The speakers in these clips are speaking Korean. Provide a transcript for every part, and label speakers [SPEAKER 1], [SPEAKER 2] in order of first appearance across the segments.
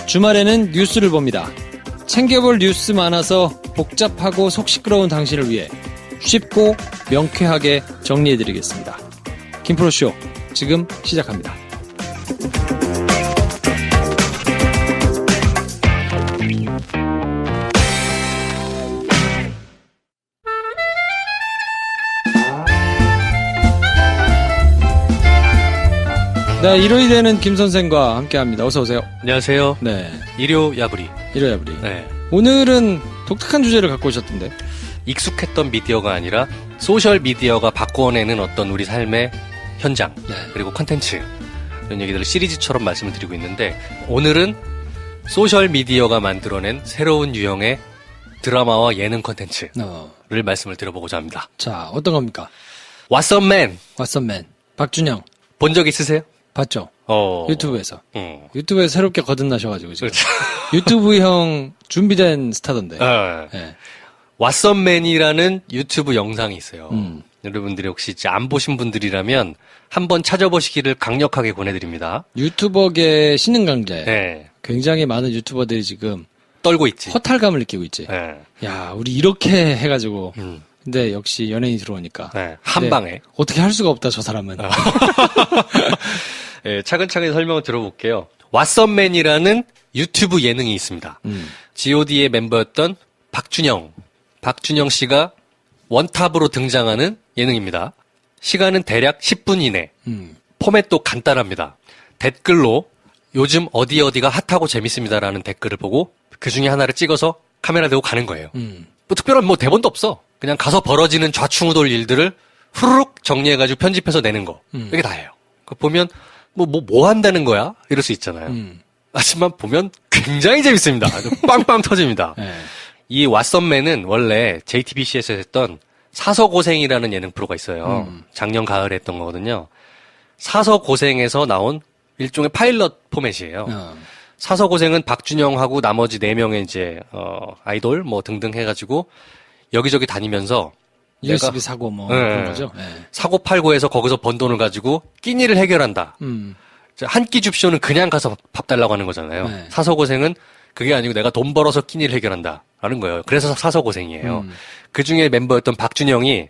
[SPEAKER 1] 주말에는 뉴스를 봅니다. 챙겨볼 뉴스 많아서 복잡하고 속 시끄러운 당신을 위해 쉽고 명쾌하게 정리해드리겠습니다. 김프로쇼 지금 시작합니다. 네, 일요일이 되는 김 선생과 함께합니다. 어서 오세요.
[SPEAKER 2] 안녕하세요.
[SPEAKER 1] 네,
[SPEAKER 2] 일요 야부리.
[SPEAKER 1] 네. 오늘은 독특한 주제를 갖고 오셨던데.
[SPEAKER 2] 익숙했던 미디어가 아니라 소셜 미디어가 바꿔내는 어떤 우리 삶의 현장,
[SPEAKER 1] 네.
[SPEAKER 2] 그리고 컨텐츠, 이런 얘기들을 시리즈처럼 말씀을 드리고 있는데, 오늘은 소셜 미디어가 만들어낸 새로운 유형의 드라마와 예능 컨텐츠를 말씀을 드려보고자 합니다.
[SPEAKER 1] 자, 어떤 겁니까?
[SPEAKER 2] What's Up Man.
[SPEAKER 1] 왓썸맨 박준영
[SPEAKER 2] 본 적 있으세요?
[SPEAKER 1] 봤죠? 유튜브에서. 유튜브에 새롭게 거듭나셔가지고 지금.
[SPEAKER 2] 그렇죠.
[SPEAKER 1] 유튜브형 준비된 스타던데. 네.
[SPEAKER 2] What's Up Man이라는 유튜브 영상이 있어요. 여러분들이 혹시 이제 안 보신 분들이라면 한번 찾아보시기를 강력하게 권해드립니다.
[SPEAKER 1] 유튜버계 신흥 강자에
[SPEAKER 2] 네.
[SPEAKER 1] 굉장히 많은 유튜버들이 지금
[SPEAKER 2] 떨고 있지.
[SPEAKER 1] 허탈감을 느끼고 있지.
[SPEAKER 2] 네.
[SPEAKER 1] 야, 우리 이렇게 해가지고. 근데 역시 연예인이 들어오니까.
[SPEAKER 2] 네. 한 방에.
[SPEAKER 1] 어떻게 할 수가 없다, 저 사람은.
[SPEAKER 2] 네, 차근차근 설명을 들어볼게요. What's Up Man이라는 유튜브 예능이 있습니다. G.O.D의 멤버였던 박준영 씨가 원탑으로 등장하는 예능입니다. 시간은 대략 10분 이내. 포맷도 간단합니다. 댓글로 요즘 어디가 핫하고 재밌습니다라는 댓글을 보고 그 중에 하나를 찍어서 카메라 대고 가는 거예요. 뭐 특별한 뭐 대본도 없어. 그냥 가서 벌어지는 좌충우돌 일들을 후루룩 정리해가지고 편집해서 내는 거. 이게 다예요. 보면 뭐 한다는 거야? 이럴 수 있잖아요. 하지만 보면 굉장히 재밌습니다. 빵빵 터집니다.
[SPEAKER 1] 네.
[SPEAKER 2] 이 왓썸맨은 원래 JTBC에서 했던 사서고생이라는 예능 프로가 있어요. 작년 가을에 했던 거거든요. 사서고생에서 나온 일종의 파일럿 포맷이에요. 사서고생은 박준영하고 나머지 4명의 이제 아이돌 뭐 등등 해가지고 여기저기 다니면서
[SPEAKER 1] USB 사고 뭐 그런 거죠. 네.
[SPEAKER 2] 사고 팔고 해서 거기서 번 돈을 가지고 끼니를 해결한다. 한 끼 줍쇼는 그냥 가서 밥 달라고 하는 거잖아요.
[SPEAKER 1] 네.
[SPEAKER 2] 사서고생은 그게 아니고 내가 돈 벌어서 끼니를 해결한다. 라는 거예요. 그래서 사서고생이에요. 그 중에 멤버였던 박준영이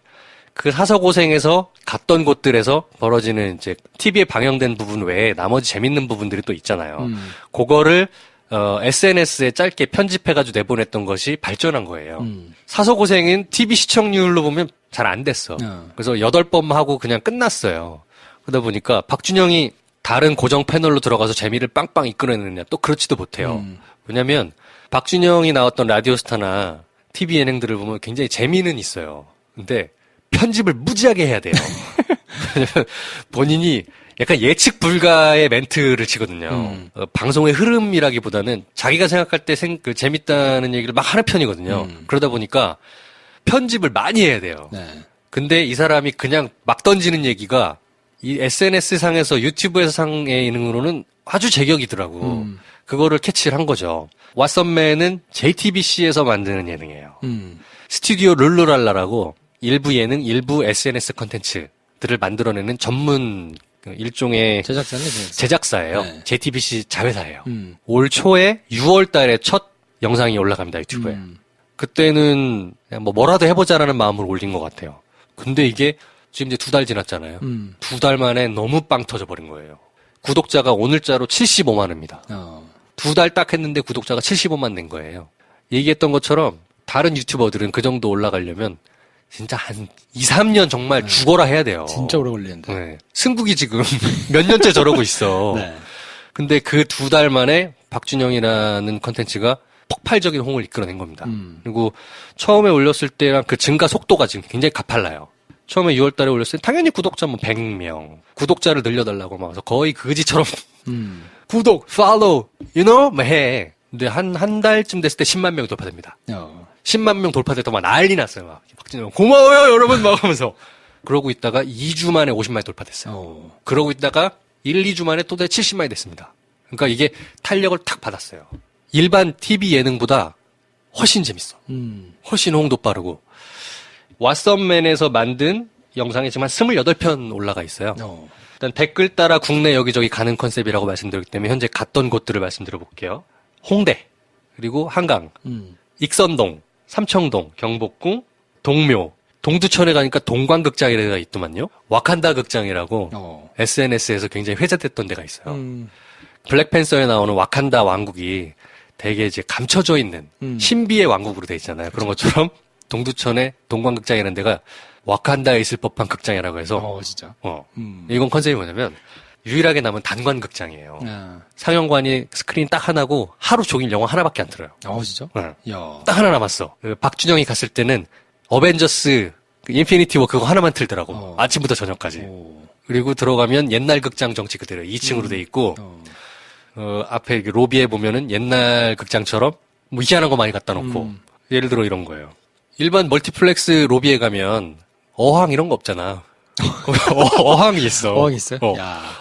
[SPEAKER 2] 그 사서고생에서 갔던 곳들에서 벌어지는 이제 TV에 방영된 부분 외에 나머지 재밌는 부분들이 또 있잖아요. 그거를 SNS에 짧게 편집해가지고 내보냈던 것이 발전한 거예요. 사서고생은 TV 시청률로 보면 잘 안 됐어. 그래서 8번 하고 그냥 끝났어요. 그러다 보니까 박준영이 다른 고정 패널로 들어가서 재미를 빵빵 이끌어내느냐 또 그렇지도 못해요. 왜냐면 박준영이 나왔던 라디오스타나 TV 예능들을 보면 굉장히 재미는 있어요. 근데 편집을 무지하게 해야 돼요. 왜냐면 본인이 약간 예측 불가의 멘트를 치거든요. 방송의 흐름이라기보다는 자기가 생각할 때 재밌다는 얘기를 막 하는 편이거든요. 그러다 보니까 편집을 많이 해야 돼요.
[SPEAKER 1] 네.
[SPEAKER 2] 근데 이 사람이 그냥 막 던지는 얘기가 이 SNS 상에서 유튜브에서 상의 예능으로는 아주 제격이더라고. 그거를 캐치를 한 거죠. 왓썸맨은 JTBC에서 만드는 예능이에요. 스튜디오 룰루랄라라고 일부 예능, 일부 SNS 컨텐츠들을 만들어내는 전문 일종의 제작사예요. 네. JTBC 자회사예요. 올 초에 6월 달에 첫 영상이 올라갑니다, 유튜브에. 그때는 그냥 뭐라도 해보자라는 마음으로 올린 것 같아요. 근데 이게 지금 이제 2달 지났잖아요. 2달 만에 너무 빵 터져버린 거예요. 구독자가 오늘자로 75만입니다. 2달 딱 했는데 구독자가 75만 낸 거예요. 얘기했던 것처럼 다른 유튜버들은 그 정도 올라가려면 진짜 한 2, 3년 정말 죽어라 해야 돼요.
[SPEAKER 1] 진짜 오래 걸리는데.
[SPEAKER 2] 네. 승국이 지금 몇 년째 저러고 있어.
[SPEAKER 1] 네.
[SPEAKER 2] 근데 그 2달 만에 박준영이라는 컨텐츠가 폭발적인 홍을 이끌어낸 겁니다. 그리고 처음에 올렸을 때랑 그 증가 속도가 지금 굉장히 가팔라요. 처음에 6월 달에 올렸을 때 당연히 구독자 뭐 100명. 구독자를 늘려달라고 막 해서 거의 그지처럼 구독, follow, you know? 막 해. 근데 한 달쯤 됐을 때 10만 명이 돌파됩니다. 10만 명 돌파돼서 막 난리 났어요. 막 박진영 고마워요 여러분 막 하면서 그러고 있다가 2주 만에 50만이 돌파됐어요. 그러고 있다가 1, 2주 만에 또 70만이 됐습니다. 그러니까 이게 탄력을 탁 받았어요. 일반 TV 예능보다 훨씬 재밌어. 훨씬 호응도 빠르고. 왓썸맨에서 만든 영상이 지금 한 28편 올라가 있어요. 일단 댓글 따라 국내 여기저기 가는 컨셉이라고 말씀드렸기 때문에 현재 갔던 곳들을 말씀드려 볼게요. 홍대, 그리고 한강, 익선동, 삼청동, 경복궁, 동묘, 동두천에 가니까 동광극장이라는 데가 있더만요. 와칸다 극장이라고 SNS에서 굉장히 회자됐던 데가 있어요. 블랙팬서에 나오는 와칸다 왕국이 되게 이제 감춰져 있는 신비의 왕국으로 돼 있잖아요. 그런 것처럼 동두천에 동광극장이라는 데가 와칸다에 있을 법한 극장이라고 해서
[SPEAKER 1] 진짜.
[SPEAKER 2] 이건 컨셉이 뭐냐면 유일하게 남은 단관극장이에요. 상영관이 스크린 딱 하나고 하루 종일 영화 하나밖에 안 틀어요.
[SPEAKER 1] 진짜? 야.
[SPEAKER 2] 딱 하나 남았어. 박준영이 갔을 때는 어벤져스 인피니티 워 그거 하나만 틀더라고. 아침부터 저녁까지. 그리고 들어가면 옛날 극장 정치 그대로 2층으로 돼 있고 앞에 로비에 보면은 옛날 극장처럼 뭐 희한한 거 많이 갖다 놓고 예를 들어 이런 거예요. 일반 멀티플렉스 로비에 가면 어항 이런 거 없잖아. 어항이 있어.
[SPEAKER 1] 어항이 있어요?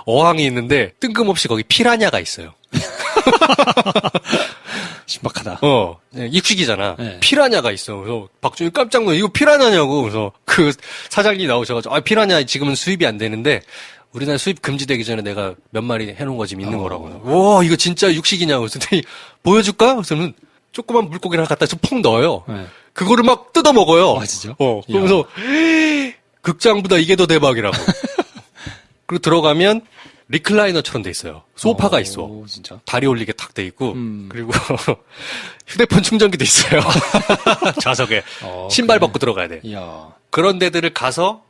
[SPEAKER 2] 어항이 있는데 뜬금없이 거기 피라냐가 있어요.
[SPEAKER 1] 신박하다.
[SPEAKER 2] 익숙이잖아.
[SPEAKER 1] 네.
[SPEAKER 2] 피라냐가 있어. 그래서 박준희 깜짝 놀라 이거 피라냐냐고. 그래서 그 사장님이 나오셔가지고 피라냐 지금은 수입이 안 되는데 우리나라 수입 금지되기 전에 내가 몇 마리 해놓은 거 지금 있는 거라고. 와 이거 진짜 육식이냐고. 그래서 보여줄까? 그래서는 조그만 물고기를 하나 갖다 푹 넣어요.
[SPEAKER 1] 네.
[SPEAKER 2] 그거를 막 뜯어 먹어요.
[SPEAKER 1] 진짜?
[SPEAKER 2] 그러면서 극장보다 이게 더 대박이라고. 그리고 들어가면 리클라이너처럼 돼 있어요. 소파가 있어.
[SPEAKER 1] 진짜?
[SPEAKER 2] 다리 올리게 탁 돼 있고 그리고 휴대폰 충전기도 있어요. 좌석에 신발 벗고 들어가야 돼. 그런 데들을 가서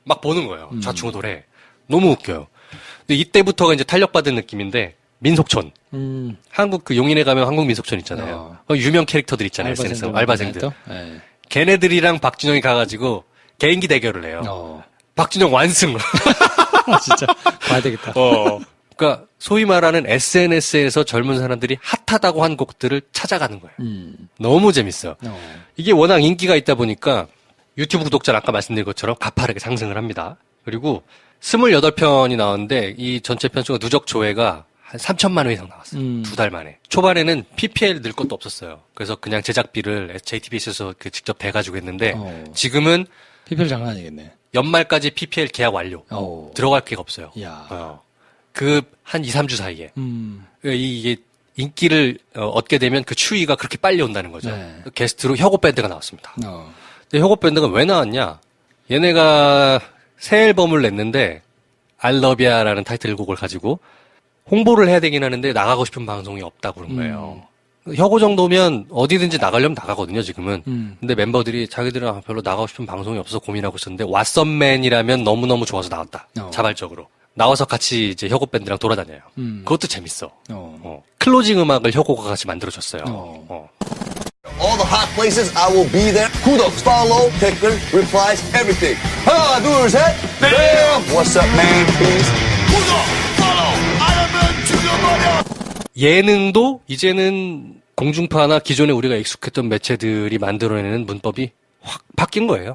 [SPEAKER 2] 막 보는 거예요. 좌충우돌해. 너무 웃겨요. 근데 이때부터가 이제 탄력받은 느낌인데 민속촌. 한국 그 용인에 가면 한국 민속촌 있잖아요. 유명 캐릭터들 있잖아요. SNS에서 알바생들.
[SPEAKER 1] 네.
[SPEAKER 2] 걔네들이랑 박준영이 가가지고 개인기 대결을 해요. 박준영 완승.
[SPEAKER 1] 진짜 봐야 되겠다.
[SPEAKER 2] 그러니까 소위 말하는 SNS에서 젊은 사람들이 핫하다고 한 곡들을 찾아가는 거예요. 너무 재밌어요. 이게 워낙 인기가 있다 보니까 유튜브 구독자는 아까 말씀드린 것처럼 가파르게 상승을 합니다. 그리고 28편이 나왔는데 이 전체 편수가 누적 조회가 한 3천만 회 이상 나왔어요. 2달 만에. 초반에는 PPL 넣을 것도 없었어요. 그래서 그냥 제작비를 JTBC에서 직접 대가지고 했는데 지금은
[SPEAKER 1] PPL 장난 아니겠네.
[SPEAKER 2] 연말까지 PPL 계약 완료. 들어갈 게가 없어요. 그 한 2, 3주 사이에. 이게 인기를 얻게 되면 그 추위가 그렇게 빨리 온다는 거죠.
[SPEAKER 1] 네.
[SPEAKER 2] 게스트로 혁오 밴드가 나왔습니다. 근데 혁오 밴드가 왜 나왔냐? 얘네가 새 앨범을 냈는데 I Love Ya라는 타이틀곡을 가지고 홍보를 해야 되긴 하는데 나가고 싶은 방송이 없다고 그런 거예요. 혁오 정도면 어디든지 나가려면 나가거든요, 지금은. 근데 멤버들이 자기들은 별로 나가고 싶은 방송이 없어서 고민하고 있었는데 왓썸맨이라면 너무너무 좋아서 나왔다. 자발적으로. 나와서 같이 이제 혁오 밴드랑 돌아다녀요. 그것도 재밌어. 클로징 음악을 혁오가 같이 만들어줬어요.
[SPEAKER 3] All the hot places, I will be there. 구독, follow, 댓글, replies, everything. 하나, 둘, 셋. 네. What's up, man? Peace. 구독, follow, 알면 죽여버려.
[SPEAKER 2] 예능도 이제는 공중파나 기존에 우리가 익숙했던 매체들이 만들어내는 문법이 확 바뀐 거예요.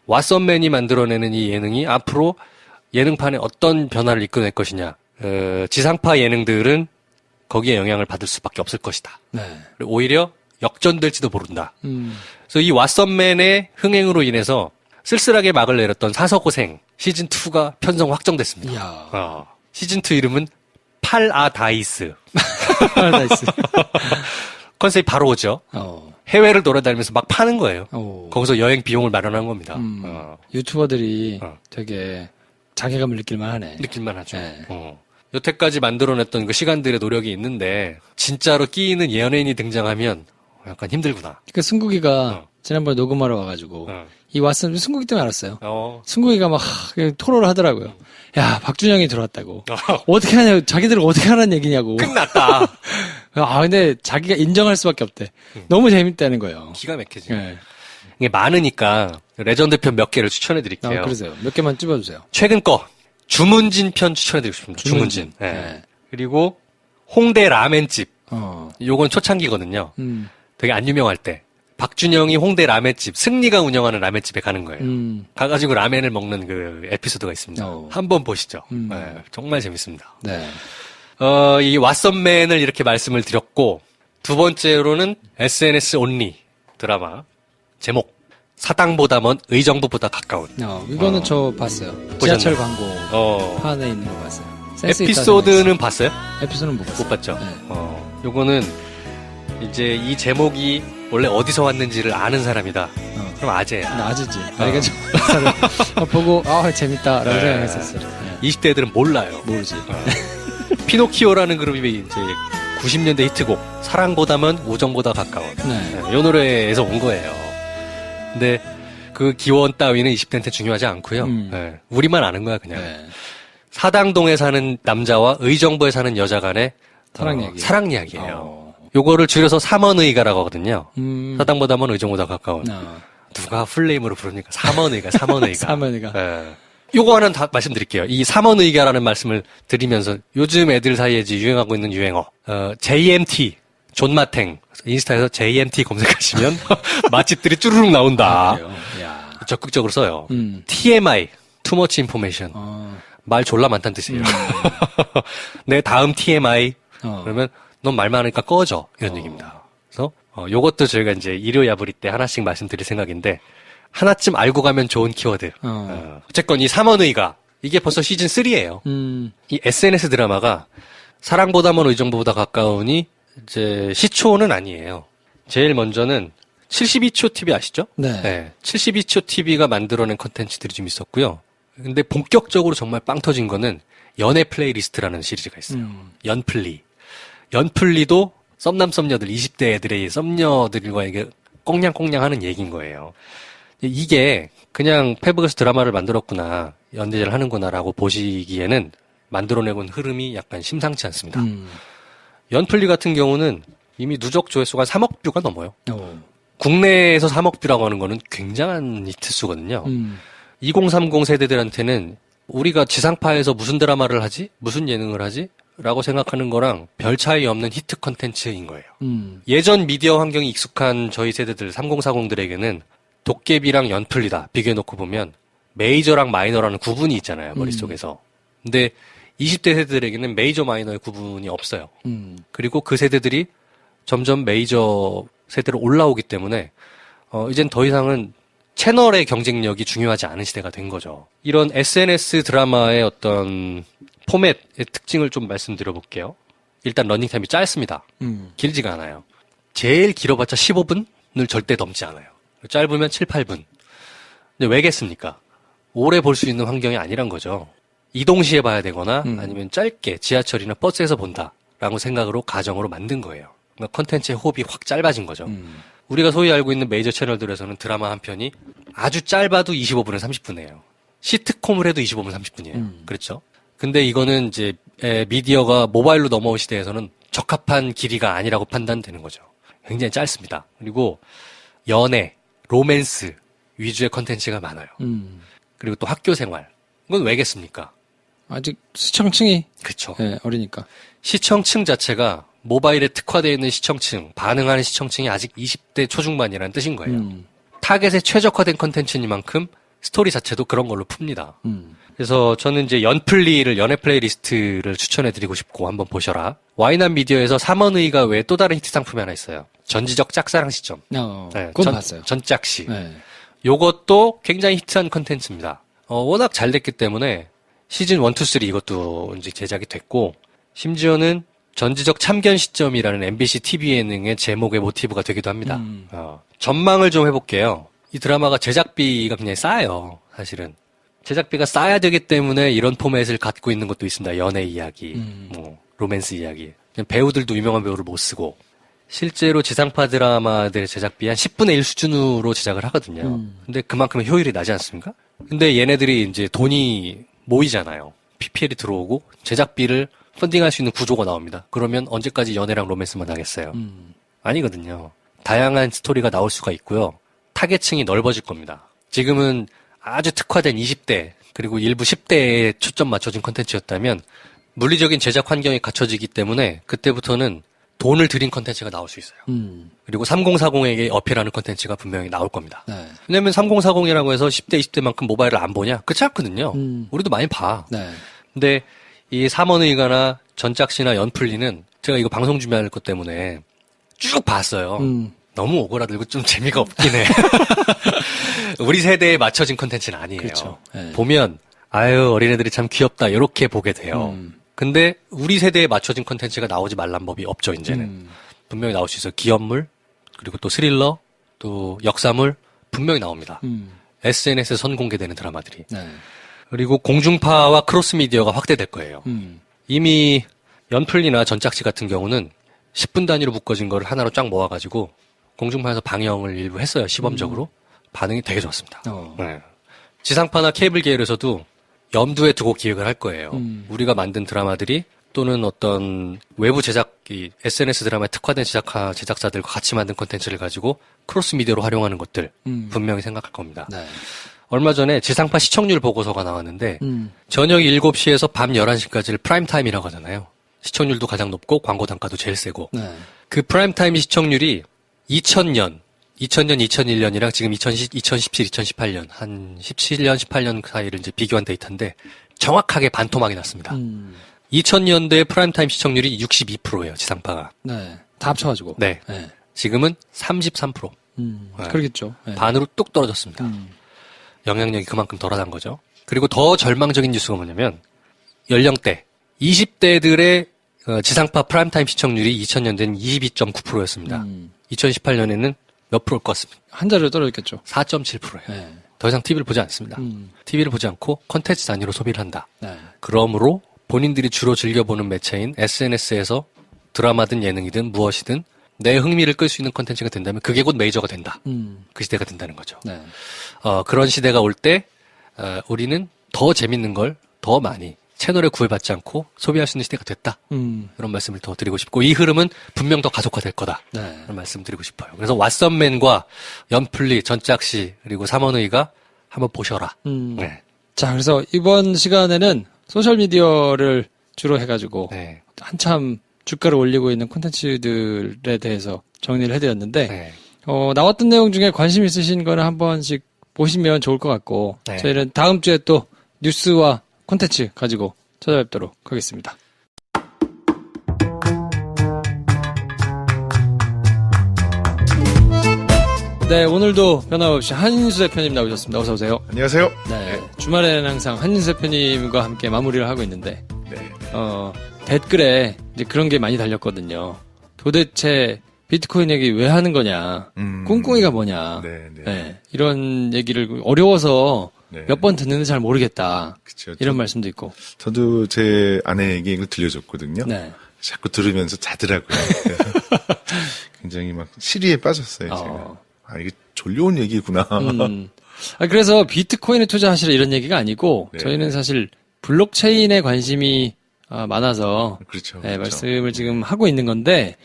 [SPEAKER 2] 왓썸맨이 만들어내는 이 예능이 앞으로 예능판에 어떤 변화를 이끌어낼 것이냐. 지상파 예능들은 거기에 영향을 받을 수밖에 없을 것이다.
[SPEAKER 1] 네.
[SPEAKER 2] 오히려 역전될지도 모른다. 그래서 이 왓썸맨의 흥행으로 인해서 쓸쓸하게 막을 내렸던 사서고생 시즌2가 편성 확정됐습니다. 시즌2 이름은 팔아다이스.
[SPEAKER 1] 파라다이스.
[SPEAKER 2] 컨셉이 바로 오죠. 해외를 돌아다니면서 막 파는 거예요. 거기서 여행 비용을 마련한 겁니다.
[SPEAKER 1] 유튜버들이 되게 자괴감을 느낄만 하네.
[SPEAKER 2] 느낄만 하죠.
[SPEAKER 1] 네.
[SPEAKER 2] 여태까지 만들어냈던 그 시간들의 노력이 있는데 진짜로 끼이는 연예인이 등장하면 약간 힘들구나.
[SPEAKER 1] 그러니까 승국이가 지난번에 녹음하러 와가지고 이 왓썸 승국이 때문에 알았어요. 승국이가 막 토론을 하더라고요. 야 박준영이 들어왔다고. 어떻게 하냐? 자기들은 어떻게 하라는 얘기냐고.
[SPEAKER 2] 끝났다.
[SPEAKER 1] 근데 자기가 인정할 수밖에 없대. 너무 재밌다는 거예요.
[SPEAKER 2] 기가 막히지.
[SPEAKER 1] 네.
[SPEAKER 2] 이게 많으니까 레전드 편 몇 개를 추천해드릴게요.
[SPEAKER 1] 그러세요. 몇 개만 찝어주세요.
[SPEAKER 2] 최근 거 주문진 편 추천해드리고 싶습니다. 주문진. 네. 그리고 홍대 라멘집. 요건 초창기거든요. 되게 안 유명할 때 박준영이 홍대 라멘집 승리가 운영하는 라멘집에 가는 거예요. 가가지고 라멘을 먹는 그 에피소드가 있습니다. 한번 보시죠. 네, 정말 재밌습니다.
[SPEAKER 1] 네.
[SPEAKER 2] 이 왓썸맨을 이렇게 말씀을 드렸고 두 번째로는 SNS 온리 드라마. 제목. 사당보다 먼 의정부보다 가까운.
[SPEAKER 1] 이거는 저 봤어요. 지하철 광고 판에 있는 거 봤어요. 센스
[SPEAKER 2] 에피소드는 봤어요?
[SPEAKER 1] 에피소드는 못 봤어요.
[SPEAKER 2] 못 봤죠?
[SPEAKER 1] 네.
[SPEAKER 2] 요거는 이제 이 제목이 원래 어디서 왔는지를 아는 사람이다. 그럼 아재야.
[SPEAKER 1] 나 아재지. 그래가지고 보고 재밌다라고
[SPEAKER 2] 네.
[SPEAKER 1] 생각했었어요. 네.
[SPEAKER 2] 20대 애들은 몰라요.
[SPEAKER 1] 모르지.
[SPEAKER 2] 피노키오라는 그룹이 이제 90년대 히트곡 사랑보다는 우정보다 가까운
[SPEAKER 1] 네.
[SPEAKER 2] 이 노래에서 온 거예요. 근데 그 기원 따위는 20대한테 중요하지 않고요. 네. 우리만 아는 거야 그냥.
[SPEAKER 1] 네.
[SPEAKER 2] 사당동에 사는 남자와 의정부에 사는 여자 간의 사랑 이야기예요. 요거를 줄여서 삼원의가라고 하거든요. 사당보다 먼 의정보다 가까운. 누가 풀네임으로 부르니까 삼원의가.
[SPEAKER 1] 삼원의가.
[SPEAKER 2] 네. 요거 하나 다 말씀드릴게요. 이 삼원의가라는 말씀을 드리면서 요즘 애들 사이에 유행하고 있는 유행어. JMT, 존마탱. 인스타에서 JMT 검색하시면 맛집들이 쭈루룩 나온다.
[SPEAKER 1] 야.
[SPEAKER 2] 적극적으로 써요. TMI, Too Much Information. 말 졸라 많다는 뜻이에요. 내 다음 TMI. 그러면 넌 말 많으니까 꺼져. 이런 얘기입니다. 그래서 요것도 저희가 이제 일요야부리 때 하나씩 말씀드릴 생각인데 하나쯤 알고 가면 좋은 키워드. 어쨌건 이 삼원의가 이게 벌써 시즌 3예요. 이 SNS 드라마가 사랑보다 먼 의정부보다 가까우니 이제 시초는 아니에요. 제일 먼저는 72초 TV 아시죠?
[SPEAKER 1] 네.
[SPEAKER 2] 72초 TV가 만들어낸 컨텐츠들이 좀 있었고요. 근데 본격적으로 정말 빵 터진 거는 연애 플레이리스트라는 시리즈가 있어요. 연플리. 연플리도 썸남 썸녀들 20대 애들의 썸녀들과 이게 꽁냥꽁냥 하는 얘기인 거예요. 이게 그냥 페북에서 드라마를 만들었구나, 연대제를 하는구나라고 보시기에는 만들어내고 있는 흐름이 약간 심상치 않습니다. 연플리 같은 경우는 이미 누적 조회수가 3억 뷰가 넘어요. 국내에서 3억 뷰라고 하는 거는 굉장한 히트수거든요. 2030 세대들한테는 우리가 지상파에서 무슨 드라마를 하지? 무슨 예능을 하지? 라고 생각하는 거랑 별 차이 없는 히트 컨텐츠인 거예요. 예전 미디어 환경이 익숙한 저희 세대들 3040들에게는 도깨비랑 연플리다 비교해놓고 보면 메이저랑 마이너라는 구분이 있잖아요, 머릿속에서. 근데 20대 세대들에게는 메이저 마이너의 구분이 없어요. 그리고 그 세대들이 점점 메이저 세대로 올라오기 때문에 이젠 더 이상은 채널의 경쟁력이 중요하지 않은 시대가 된 거죠. 이런 SNS 드라마의 어떤 포맷의 특징을 좀 말씀드려볼게요. 일단 러닝타임이 짧습니다. 길지가 않아요. 제일 길어봤자 15분을 절대 넘지 않아요. 짧으면 7, 8분. 근데 왜겠습니까? 오래 볼 수 있는 환경이 아니란 거죠. 이동 시에 봐야 되거나 아니면 짧게 지하철이나 버스에서 본다라고 생각으로 가정으로 만든 거예요. 그러니까 컨텐츠의 호흡이 확 짧아진 거죠. 우리가 소위 알고 있는 메이저 채널들에서는 드라마 한 편이 아주 짧아도 25분에서 30분이에요. 시트콤을 해도 25분, 30분이에요. 그렇죠? 근데 이거는 이제 미디어가 모바일로 넘어온 시대에서는 적합한 길이가 아니라고 판단되는 거죠. 굉장히 짧습니다. 그리고 연애, 로맨스 위주의 컨텐츠가 많아요. 그리고 또 학교 생활. 이건 왜겠습니까?
[SPEAKER 1] 아직 시청층이
[SPEAKER 2] 그렇죠.
[SPEAKER 1] 네, 어리니까.
[SPEAKER 2] 시청층 자체가 모바일에 특화되어 있는 시청층, 반응하는 시청층이 아직 20대 초중반이라는 뜻인 거예요. 타겟에 최적화된 컨텐츠니만큼 스토리 자체도 그런 걸로 풉니다. 그래서 저는 이제 연플리를, 연애 플레이리스트를 추천해드리고 싶고 한번 보셔라. 와이난 미디어에서 삼원의가 외에 또 다른 히트 상품이 하나 있어요. 전지적 짝사랑 시점.
[SPEAKER 1] 네, 그건 봤어요.
[SPEAKER 2] 전짝시.
[SPEAKER 1] 네.
[SPEAKER 2] 요것도 굉장히 히트한 컨텐츠입니다. 워낙 잘 됐기 때문에 시즌 1, 2, 3 이것도 이제 제작이 됐고, 심지어는 전지적 참견 시점이라는 MBC TV 예능의 제목의 모티브가 되기도 합니다. 전망을 좀 해볼게요. 이 드라마가 제작비가 굉장히 싸요, 사실은. 제작비가 싸야 되기 때문에 이런 포맷을 갖고 있는 것도 있습니다. 연애 이야기, 뭐 로맨스 이야기. 배우들도 유명한 배우를 못 쓰고 실제로 지상파 드라마들의 제작비 한 10분의 1 수준으로 제작을 하거든요. 근데 그만큼 효율이 나지 않습니까? 근데 얘네들이 이제 돈이 모이잖아요. PPL이 들어오고 제작비를 펀딩할 수 있는 구조가 나옵니다. 그러면 언제까지 연애랑 로맨스만 하겠어요? 아니거든요. 다양한 스토리가 나올 수가 있고요. 타겟층이 넓어질 겁니다. 지금은 아주 특화된 20대 그리고 일부 10대에 초점 맞춰진 컨텐츠였다면 물리적인 제작 환경이 갖춰지기 때문에 그때부터는 돈을 들인 컨텐츠가 나올 수 있어요. 그리고 3040에게 어필하는 컨텐츠가 분명히 나올 겁니다.
[SPEAKER 1] 네.
[SPEAKER 2] 왜냐면 3040이라고 해서 10대, 20대만큼 모바일을 안 보냐? 그렇지 않거든요. 우리도 많이 봐.
[SPEAKER 1] 네.
[SPEAKER 2] 근데 이 삼원의가나 전짝시나 연플리는 제가 이거 방송 준비할 것 때문에 쭉 봤어요. 너무 오그라들고 좀 재미가 없긴 해. 우리 세대에 맞춰진 콘텐츠는 아니에요.
[SPEAKER 1] 그렇죠. 네.
[SPEAKER 2] 보면 아유 어린애들이 참 귀엽다 이렇게 보게 돼요. 근데 우리 세대에 맞춰진 콘텐츠가 나오지 말란 법이 없죠. 이제는 분명히 나올 수 있어요. 기업물 그리고 또 스릴러 또 역사물 분명히 나옵니다. SNS에 선공개되는 드라마들이.
[SPEAKER 1] 네.
[SPEAKER 2] 그리고 공중파와 크로스미디어가 확대될 거예요. 이미 연플리나 전작시 같은 경우는 10분 단위로 묶어진 거를 하나로 쫙 모아가지고 공중파에서 방영을 일부 했어요. 시범적으로. 반응이 되게 좋았습니다. 네. 지상파나 케이블 계열에서도 염두에 두고 기획을 할 거예요. 우리가 만든 드라마들이 또는 어떤 외부 제작이 SNS 드라마에 특화된 제작자들과 같이 만든 콘텐츠를 가지고 크로스미디어로 활용하는 것들 분명히 생각할 겁니다.
[SPEAKER 1] 네.
[SPEAKER 2] 얼마 전에 지상파 시청률 보고서가 나왔는데 저녁 7시에서 밤 11시까지를 프라임타임이라고 하잖아요. 시청률도 가장 높고 광고 단가도 제일 세고
[SPEAKER 1] 네.
[SPEAKER 2] 그 프라임타임 시청률이 2000년, 2001년이랑 지금 2017, 2018년 한 17년, 18년 사이를 이제 비교한 데이터인데 정확하게 반토막이 났습니다. 2000년대 프라임타임 시청률이 62%예요, 지상파가.
[SPEAKER 1] 네. 다 합쳐가지고.
[SPEAKER 2] 네.
[SPEAKER 1] 네.
[SPEAKER 2] 지금은 33%.
[SPEAKER 1] 그러겠죠. 네.
[SPEAKER 2] 반으로 뚝 떨어졌습니다. 영향력이 그만큼 덜하다는 거죠. 그리고 더 절망적인 뉴스가 뭐냐면 연령대 20대들의 지상파 프라임타임 시청률이 2000년대는 22.9%였습니다. 2018년에는 몇 프로일 것 같습니다.
[SPEAKER 1] 한 자리로 떨어졌겠죠.
[SPEAKER 2] 4.7%예요.
[SPEAKER 1] 네.
[SPEAKER 2] 더 이상 TV를 보지 않습니다. TV를 보지 않고 콘텐츠 단위로 소비를 한다.
[SPEAKER 1] 네.
[SPEAKER 2] 그러므로 본인들이 주로 즐겨보는 매체인 SNS에서 드라마든 예능이든 무엇이든 내 흥미를 끌 수 있는 콘텐츠가 된다면 그게 곧 메이저가 된다. 그 시대가 된다는 거죠.
[SPEAKER 1] 네.
[SPEAKER 2] 그런 시대가 올 때 우리는 더 재밌는 걸 더 많이 채널에 구애받지 않고 소비할 수 있는 시대가 됐다. 그런 말씀을 더 드리고 싶고 이 흐름은 분명 더 가속화될 거다.
[SPEAKER 1] 네.
[SPEAKER 2] 그런 말씀 드리고 싶어요. 그래서 왓썸맨과 연플리, 전작시 그리고 삼원의가 한번 보셔라. 네.
[SPEAKER 1] 자, 그래서 이번 시간에는 소셜미디어를 주로 해가지고
[SPEAKER 2] 네.
[SPEAKER 1] 한참 주가를 올리고 있는 콘텐츠들에 대해서 정리를 해드렸는데
[SPEAKER 2] 네.
[SPEAKER 1] 나왔던 내용 중에 관심 있으신 거는 한 번씩 보시면 좋을 것 같고
[SPEAKER 2] 네.
[SPEAKER 1] 저희는 다음 주에 또 뉴스와 콘텐츠 가지고 찾아뵙도록 하겠습니다. 네, 오늘도 변함없이 한인수 대표님 나오셨습니다. 어서 오세요.
[SPEAKER 4] 안녕하세요.
[SPEAKER 1] 네, 주말에는 항상 한인수 대표님과 함께 마무리를 하고 있는데
[SPEAKER 4] 네.
[SPEAKER 1] 댓글에 이제 그런 게 많이 달렸거든요. 도대체 비트코인 얘기 왜 하는 거냐? 꿍꿍이가 뭐냐?
[SPEAKER 4] 네.
[SPEAKER 1] 이런 얘기를 어려워서
[SPEAKER 4] 네.
[SPEAKER 1] 몇 번 듣는데 잘 모르겠다.
[SPEAKER 4] 그쵸.
[SPEAKER 1] 이런 말씀도 있고.
[SPEAKER 4] 저도 제 아내에게 이걸 들려줬거든요.
[SPEAKER 1] 네.
[SPEAKER 4] 자꾸 들으면서 자더라고요. 굉장히 막 시리에 빠졌어요, 제가. 이게 졸려온 얘기구나.
[SPEAKER 1] 그래서 비트코인에 투자하시라 이런 얘기가 아니고
[SPEAKER 4] 네.
[SPEAKER 1] 저희는 사실 블록체인에 관심이 많아서
[SPEAKER 4] 그렇죠.
[SPEAKER 1] 네,
[SPEAKER 4] 그렇죠.
[SPEAKER 1] 말씀을 지금 하고 있는 건데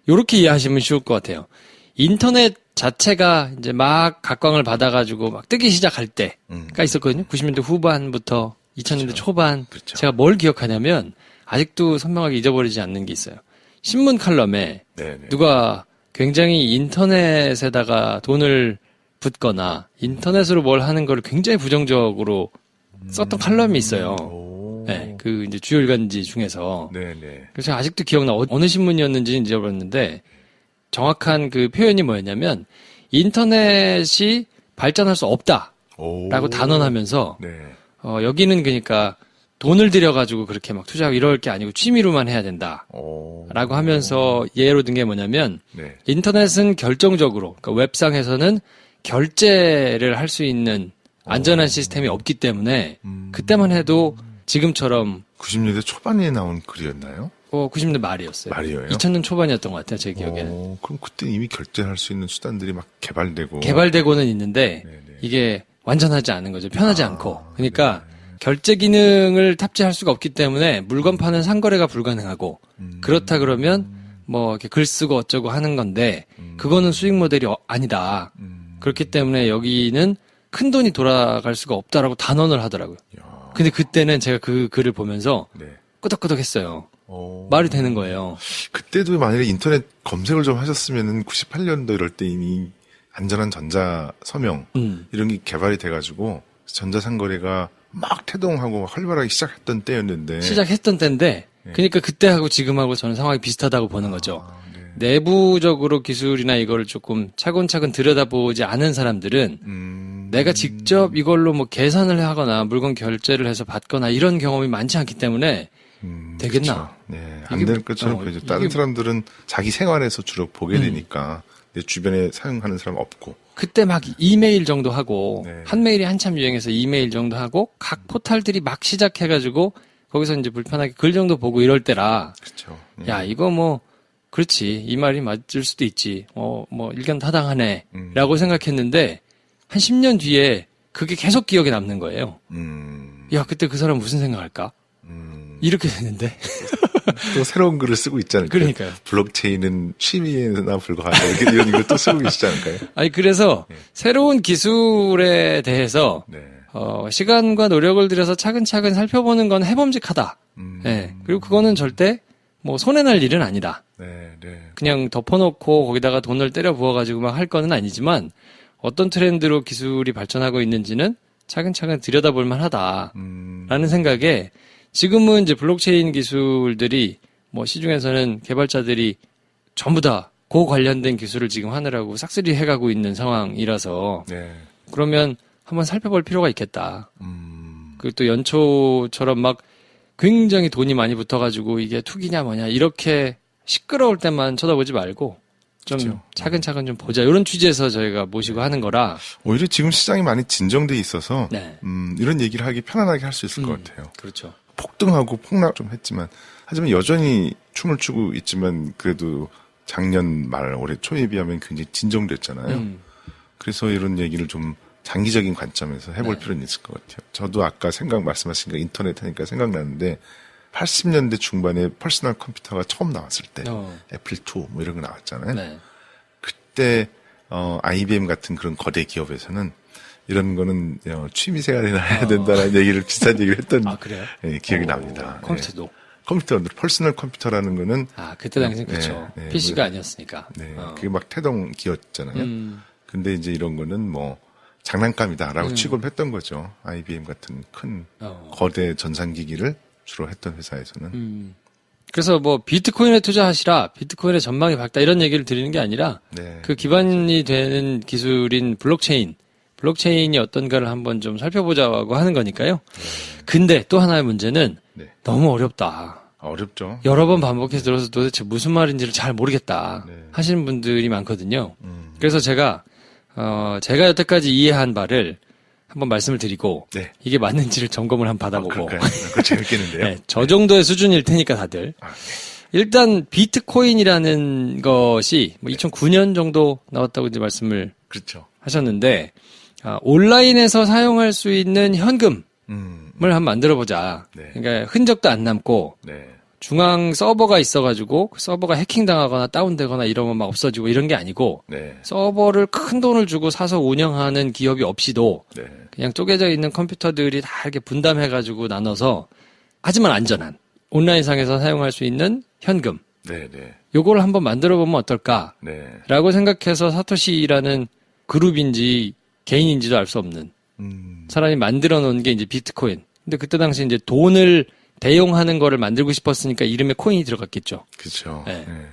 [SPEAKER 1] 요렇게 이해하시면 쉬울 것 같아요. 인터넷 자체가 이제 막 각광을 받아가지고 막 뜨기 시작할 때가 있었거든요. 90년대 후반부터 2000년대
[SPEAKER 4] 그렇죠.
[SPEAKER 1] 초반.
[SPEAKER 4] 그렇죠.
[SPEAKER 1] 제가 뭘 기억하냐면 아직도 선명하게 잊어버리지 않는 게 있어요. 신문 칼럼에
[SPEAKER 4] 네네.
[SPEAKER 1] 누가 굉장히 인터넷에다가 돈을 붓거나 인터넷으로 뭘 하는 걸 굉장히 부정적으로 썼던 칼럼이 있어요. 네, 그 이제 주요 일간지 중에서.
[SPEAKER 4] 네네.
[SPEAKER 1] 그래서 제가 아직도 기억나. 어느 신문이었는지는 잊어버렸는데 정확한 그 표현이 뭐였냐면 인터넷이 발전할 수 없다라고 단언하면서
[SPEAKER 4] 네.
[SPEAKER 1] 여기는 그러니까 돈을 들여가지고 그렇게 막 투자하고 이럴 게 아니고 취미로만 해야 된다라고 하면서 예로 든 게 뭐냐면
[SPEAKER 4] 네.
[SPEAKER 1] 인터넷은 결정적으로 그러니까 웹상에서는 결제를 할 수 있는 안전한 시스템이 없기 때문에 그때만 해도 지금처럼
[SPEAKER 4] 90년대 초반에 나온 글이었나요?
[SPEAKER 1] 90년대 말이었어요.
[SPEAKER 4] 말이에요?
[SPEAKER 1] 2000년 초반이었던 것 같아요, 제 기억에는.
[SPEAKER 4] 그럼 그때 이미 결제할 수 있는 수단들이 막 개발되고.
[SPEAKER 1] 개발되고는 있는데
[SPEAKER 4] 네네.
[SPEAKER 1] 이게 완전하지 않은 거죠. 편하지 않고. 그러니까 결제 기능을 탑재할 수가 없기 때문에 물건 파는 상거래가 불가능하고 그렇다 그러면 뭐 이렇게 글 쓰고 어쩌고 하는 건데 그거는 수익 모델이 아니다. 그렇기 때문에 여기는 큰 돈이 돌아갈 수가 없다라고 단언을 하더라고요. 근데 그때는 제가 그 글을 보면서
[SPEAKER 4] 네.
[SPEAKER 1] 끄덕끄덕했어요. 말이 되는 거예요.
[SPEAKER 4] 그때도 만약에 인터넷 검색을 좀 하셨으면은 98년도 이럴 때 이미 안전한 전자 서명 이런 게 개발이 돼가지고 전자 상거래가 막 태동하고 활발하게 시작했던 때였는데.
[SPEAKER 1] 시작했던 때인데, 그러니까 그때하고 지금하고 저는 상황이 비슷하다고 보는 거죠.
[SPEAKER 4] 네.
[SPEAKER 1] 내부적으로 기술이나 이걸 조금 차근차근 들여다보지 않은 사람들은 내가 직접 이걸로 뭐 계산을 하거나 물건 결제를 해서 받거나 이런 경험이 많지 않기 때문에 되겠나?
[SPEAKER 4] 그쵸. 네, 안 되는 것처럼 보이죠. 다른 사람들은 자기 생활에서 주로 보게 되니까 내 주변에 사용하는 사람 없고.
[SPEAKER 1] 그때 막 이메일 정도 하고
[SPEAKER 4] 네.
[SPEAKER 1] 한 메일이 한참 유행해서 이메일 정도 하고 각 포탈들이 막 시작해가지고 거기서 이제 불편하게 글 정도 보고 이럴 때라
[SPEAKER 4] 그렇죠.
[SPEAKER 1] 야 이거 뭐 그렇지 이 말이 맞을 수도 있지 뭐 일견타당하네 라고 생각했는데 한 10년 뒤에 그게 계속 기억에 남는 거예요. 야 그때 그 사람 무슨 생각할까? 이렇게 됐는데
[SPEAKER 4] 또 새로운 글을 쓰고 있지 않을까요?
[SPEAKER 1] 그러니까요.
[SPEAKER 4] 블록체인은 취미에나 불과하다. 이렇게 이런 걸 또 쓰고 계시지 않을까요?
[SPEAKER 1] 아니 그래서 새로운 기술에 대해서
[SPEAKER 4] 네.
[SPEAKER 1] 시간과 노력을 들여서 차근차근 살펴보는 건 해봄직하다. 네. 그리고 그거는 절대 뭐 손해날 일은 아니다.
[SPEAKER 4] 네, 네.
[SPEAKER 1] 그냥 덮어놓고 거기다가 돈을 때려 부어가지고 막 할 거는 아니지만 어떤 트렌드로 기술이 발전하고 있는지는 차근차근 들여다볼 만하다. 라는 생각에 지금은 이제 블록체인 기술들이 뭐 시중에서는 개발자들이 전부 다 그 관련된 기술을 지금 하느라고 싹쓸이 해가고 있는 상황이라서
[SPEAKER 4] 네.
[SPEAKER 1] 그러면 한번 살펴볼 필요가 있겠다. 그리고 또 연초처럼 막 굉장히 돈이 많이 붙어가지고 이게 투기냐 뭐냐 이렇게 시끄러울 때만 쳐다보지 말고 좀
[SPEAKER 4] 그렇죠.
[SPEAKER 1] 차근차근 좀 보자. 이런 취지에서 저희가 모시고 하는 거라.
[SPEAKER 4] 오히려 지금 시장이 많이 진정돼 있어서
[SPEAKER 1] 네.
[SPEAKER 4] 이런 얘기를 하기 편안하게 할 수 있을 것 같아요.
[SPEAKER 1] 그렇죠.
[SPEAKER 4] 폭등하고 폭락 좀 했지만 하지만 여전히 춤을 추고 있지만 그래도 작년 말 올해 초에 비하면 굉장히 진정됐잖아요. 그래서 이런 얘기를 좀 장기적인 관점에서 해볼 필요는 있을 것 같아요. 저도 아까 말씀하신 거 인터넷 하니까 생각나는데 80년대 중반에 퍼스널 컴퓨터가 처음 나왔을 때 애플2 뭐 이런 거 나왔잖아요.
[SPEAKER 1] 네.
[SPEAKER 4] 그때 IBM 같은 그런 거대 기업에서는 이런 거는 취미생활이나 해야 된다는 얘기를 비슷한 얘기를 했던
[SPEAKER 1] 그래요?
[SPEAKER 4] 예, 기억이 납니다.
[SPEAKER 1] 컴퓨터도.
[SPEAKER 4] 컴퓨터, 퍼스널 컴퓨터라는 거는
[SPEAKER 1] 그때 당시엔 그렇죠.
[SPEAKER 4] 네,
[SPEAKER 1] PC가 아니었으니까.
[SPEAKER 4] 네, 그게 막 태동 기였잖아요. 근데 이제 이런 거는 뭐 장난감이다라고 취급을 했던 거죠. IBM 같은 큰 거대 전산기기를 주로 했던 회사에서는.
[SPEAKER 1] 그래서 뭐 비트코인에 투자하시라, 비트코인의 전망이 밝다 이런 얘기를 드리는 게 아니라
[SPEAKER 4] 네.
[SPEAKER 1] 그 기반이 되는 기술인 블록체인이 어떤가를 한번 좀 살펴보자고 하는 거니까요. 근데 또 하나의 문제는
[SPEAKER 4] 네.
[SPEAKER 1] 너무 어렵다.
[SPEAKER 4] 어렵죠.
[SPEAKER 1] 여러 번 반복해서 들어서 도대체 무슨 말인지를 잘 모르겠다
[SPEAKER 4] 네.
[SPEAKER 1] 하시는 분들이 많거든요. 그래서 제가 여태까지 이해한 바를 한번 말씀을 드리고
[SPEAKER 4] 네.
[SPEAKER 1] 이게 맞는지를 점검을 한번 받아보고
[SPEAKER 4] 그럴까요? 그거 재밌겠는데요.
[SPEAKER 1] 네, 저 정도의 수준일 테니까 다들
[SPEAKER 4] 네.
[SPEAKER 1] 일단 비트코인이라는 것이 뭐 2009년 정도 나왔다고 이제 말씀을
[SPEAKER 4] 그렇죠.
[SPEAKER 1] 하셨는데 온라인에서 사용할 수 있는 현금을 한번 만들어보자.
[SPEAKER 4] 네.
[SPEAKER 1] 그러니까 흔적도 안 남고
[SPEAKER 4] 네.
[SPEAKER 1] 중앙 서버가 있어가지고 그 서버가 해킹당하거나 다운되거나 이러면 막 없어지고 이런 게 아니고
[SPEAKER 4] 네.
[SPEAKER 1] 서버를 큰 돈을 주고 사서 운영하는 기업이 없이도
[SPEAKER 4] 네.
[SPEAKER 1] 그냥 쪼개져 있는 컴퓨터들이 다 이렇게 분담해가지고 나눠서 하지만 안전한 온라인상에서 사용할 수 있는 현금
[SPEAKER 4] 네. 네.
[SPEAKER 1] 요걸 한번 만들어보면 어떨까라고
[SPEAKER 4] 네.
[SPEAKER 1] 생각해서 사토시라는 그룹인지 개인인지도 알 수 없는 사람이 만들어 놓은 게 이제 비트코인. 근데 그때 당시 이제 돈을 대용하는 거를 만들고 싶었으니까 이름에 코인이 들어갔겠죠.
[SPEAKER 4] 그렇죠.
[SPEAKER 1] 네.
[SPEAKER 4] 네.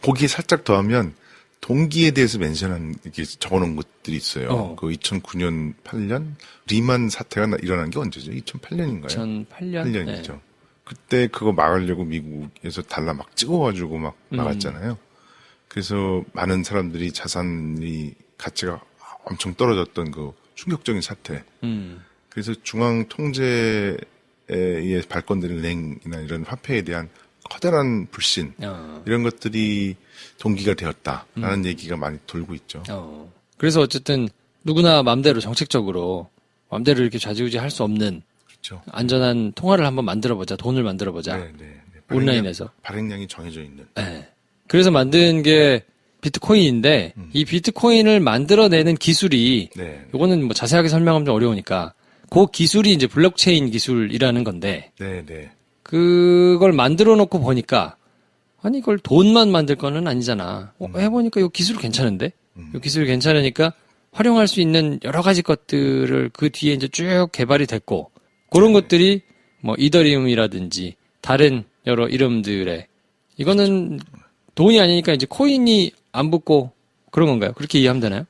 [SPEAKER 4] 거기에 살짝 더하면 동기에 대해서 멘션한 이게 적어놓은 것들이 있어요. 그 2009년, 8년 리만 사태가 일어난 게 언제죠? 2008년인가요?
[SPEAKER 1] 2008년.
[SPEAKER 4] 8년이죠.
[SPEAKER 1] 네.
[SPEAKER 4] 그때 그거 막으려고 미국에서 달러 막 찍어가지고 막 막았잖아요. 그래서 많은 사람들이 자산이 가치가 엄청 떨어졌던 그 충격적인 사태. 그래서 중앙 통제에 의해 발권되는 은행이나 이런 화폐에 대한 커다란 불신 이런 것들이 동기가 되었다라는 얘기가 많이 돌고 있죠.
[SPEAKER 1] 그래서 어쨌든 누구나 마음대로 정책적으로 마음대로 이렇게 좌지우지 할 수 없는
[SPEAKER 4] 그렇죠.
[SPEAKER 1] 안전한 통화를 한번 만들어보자. 돈을 만들어보자.
[SPEAKER 4] 네, 네.
[SPEAKER 1] 온라인에서.
[SPEAKER 4] 발행량이 정해져 있는.
[SPEAKER 1] 네. 그래서 만든 게 비트코인인데 이 비트코인을 만들어내는 기술이
[SPEAKER 4] 네.
[SPEAKER 1] 요거는 뭐 자세하게 설명하면 좀 어려우니까 그 기술이 이제 블록체인 기술이라는 건데
[SPEAKER 4] 네, 네.
[SPEAKER 1] 그걸 만들어 놓고 보니까 아니 이걸 돈만 만들 거는 아니잖아. 해보니까 이 기술 괜찮은데? 이 기술이 괜찮으니까 활용할 수 있는 여러 가지 것들을 그 뒤에 이제 쭉 개발이 됐고 그런 것들이 뭐 이더리움이라든지 다른 여러 이름들의 이거는 돈이 아니니까 이제 코인이 안 붙고 그런 건가요? 그렇게 이해하면 되나요?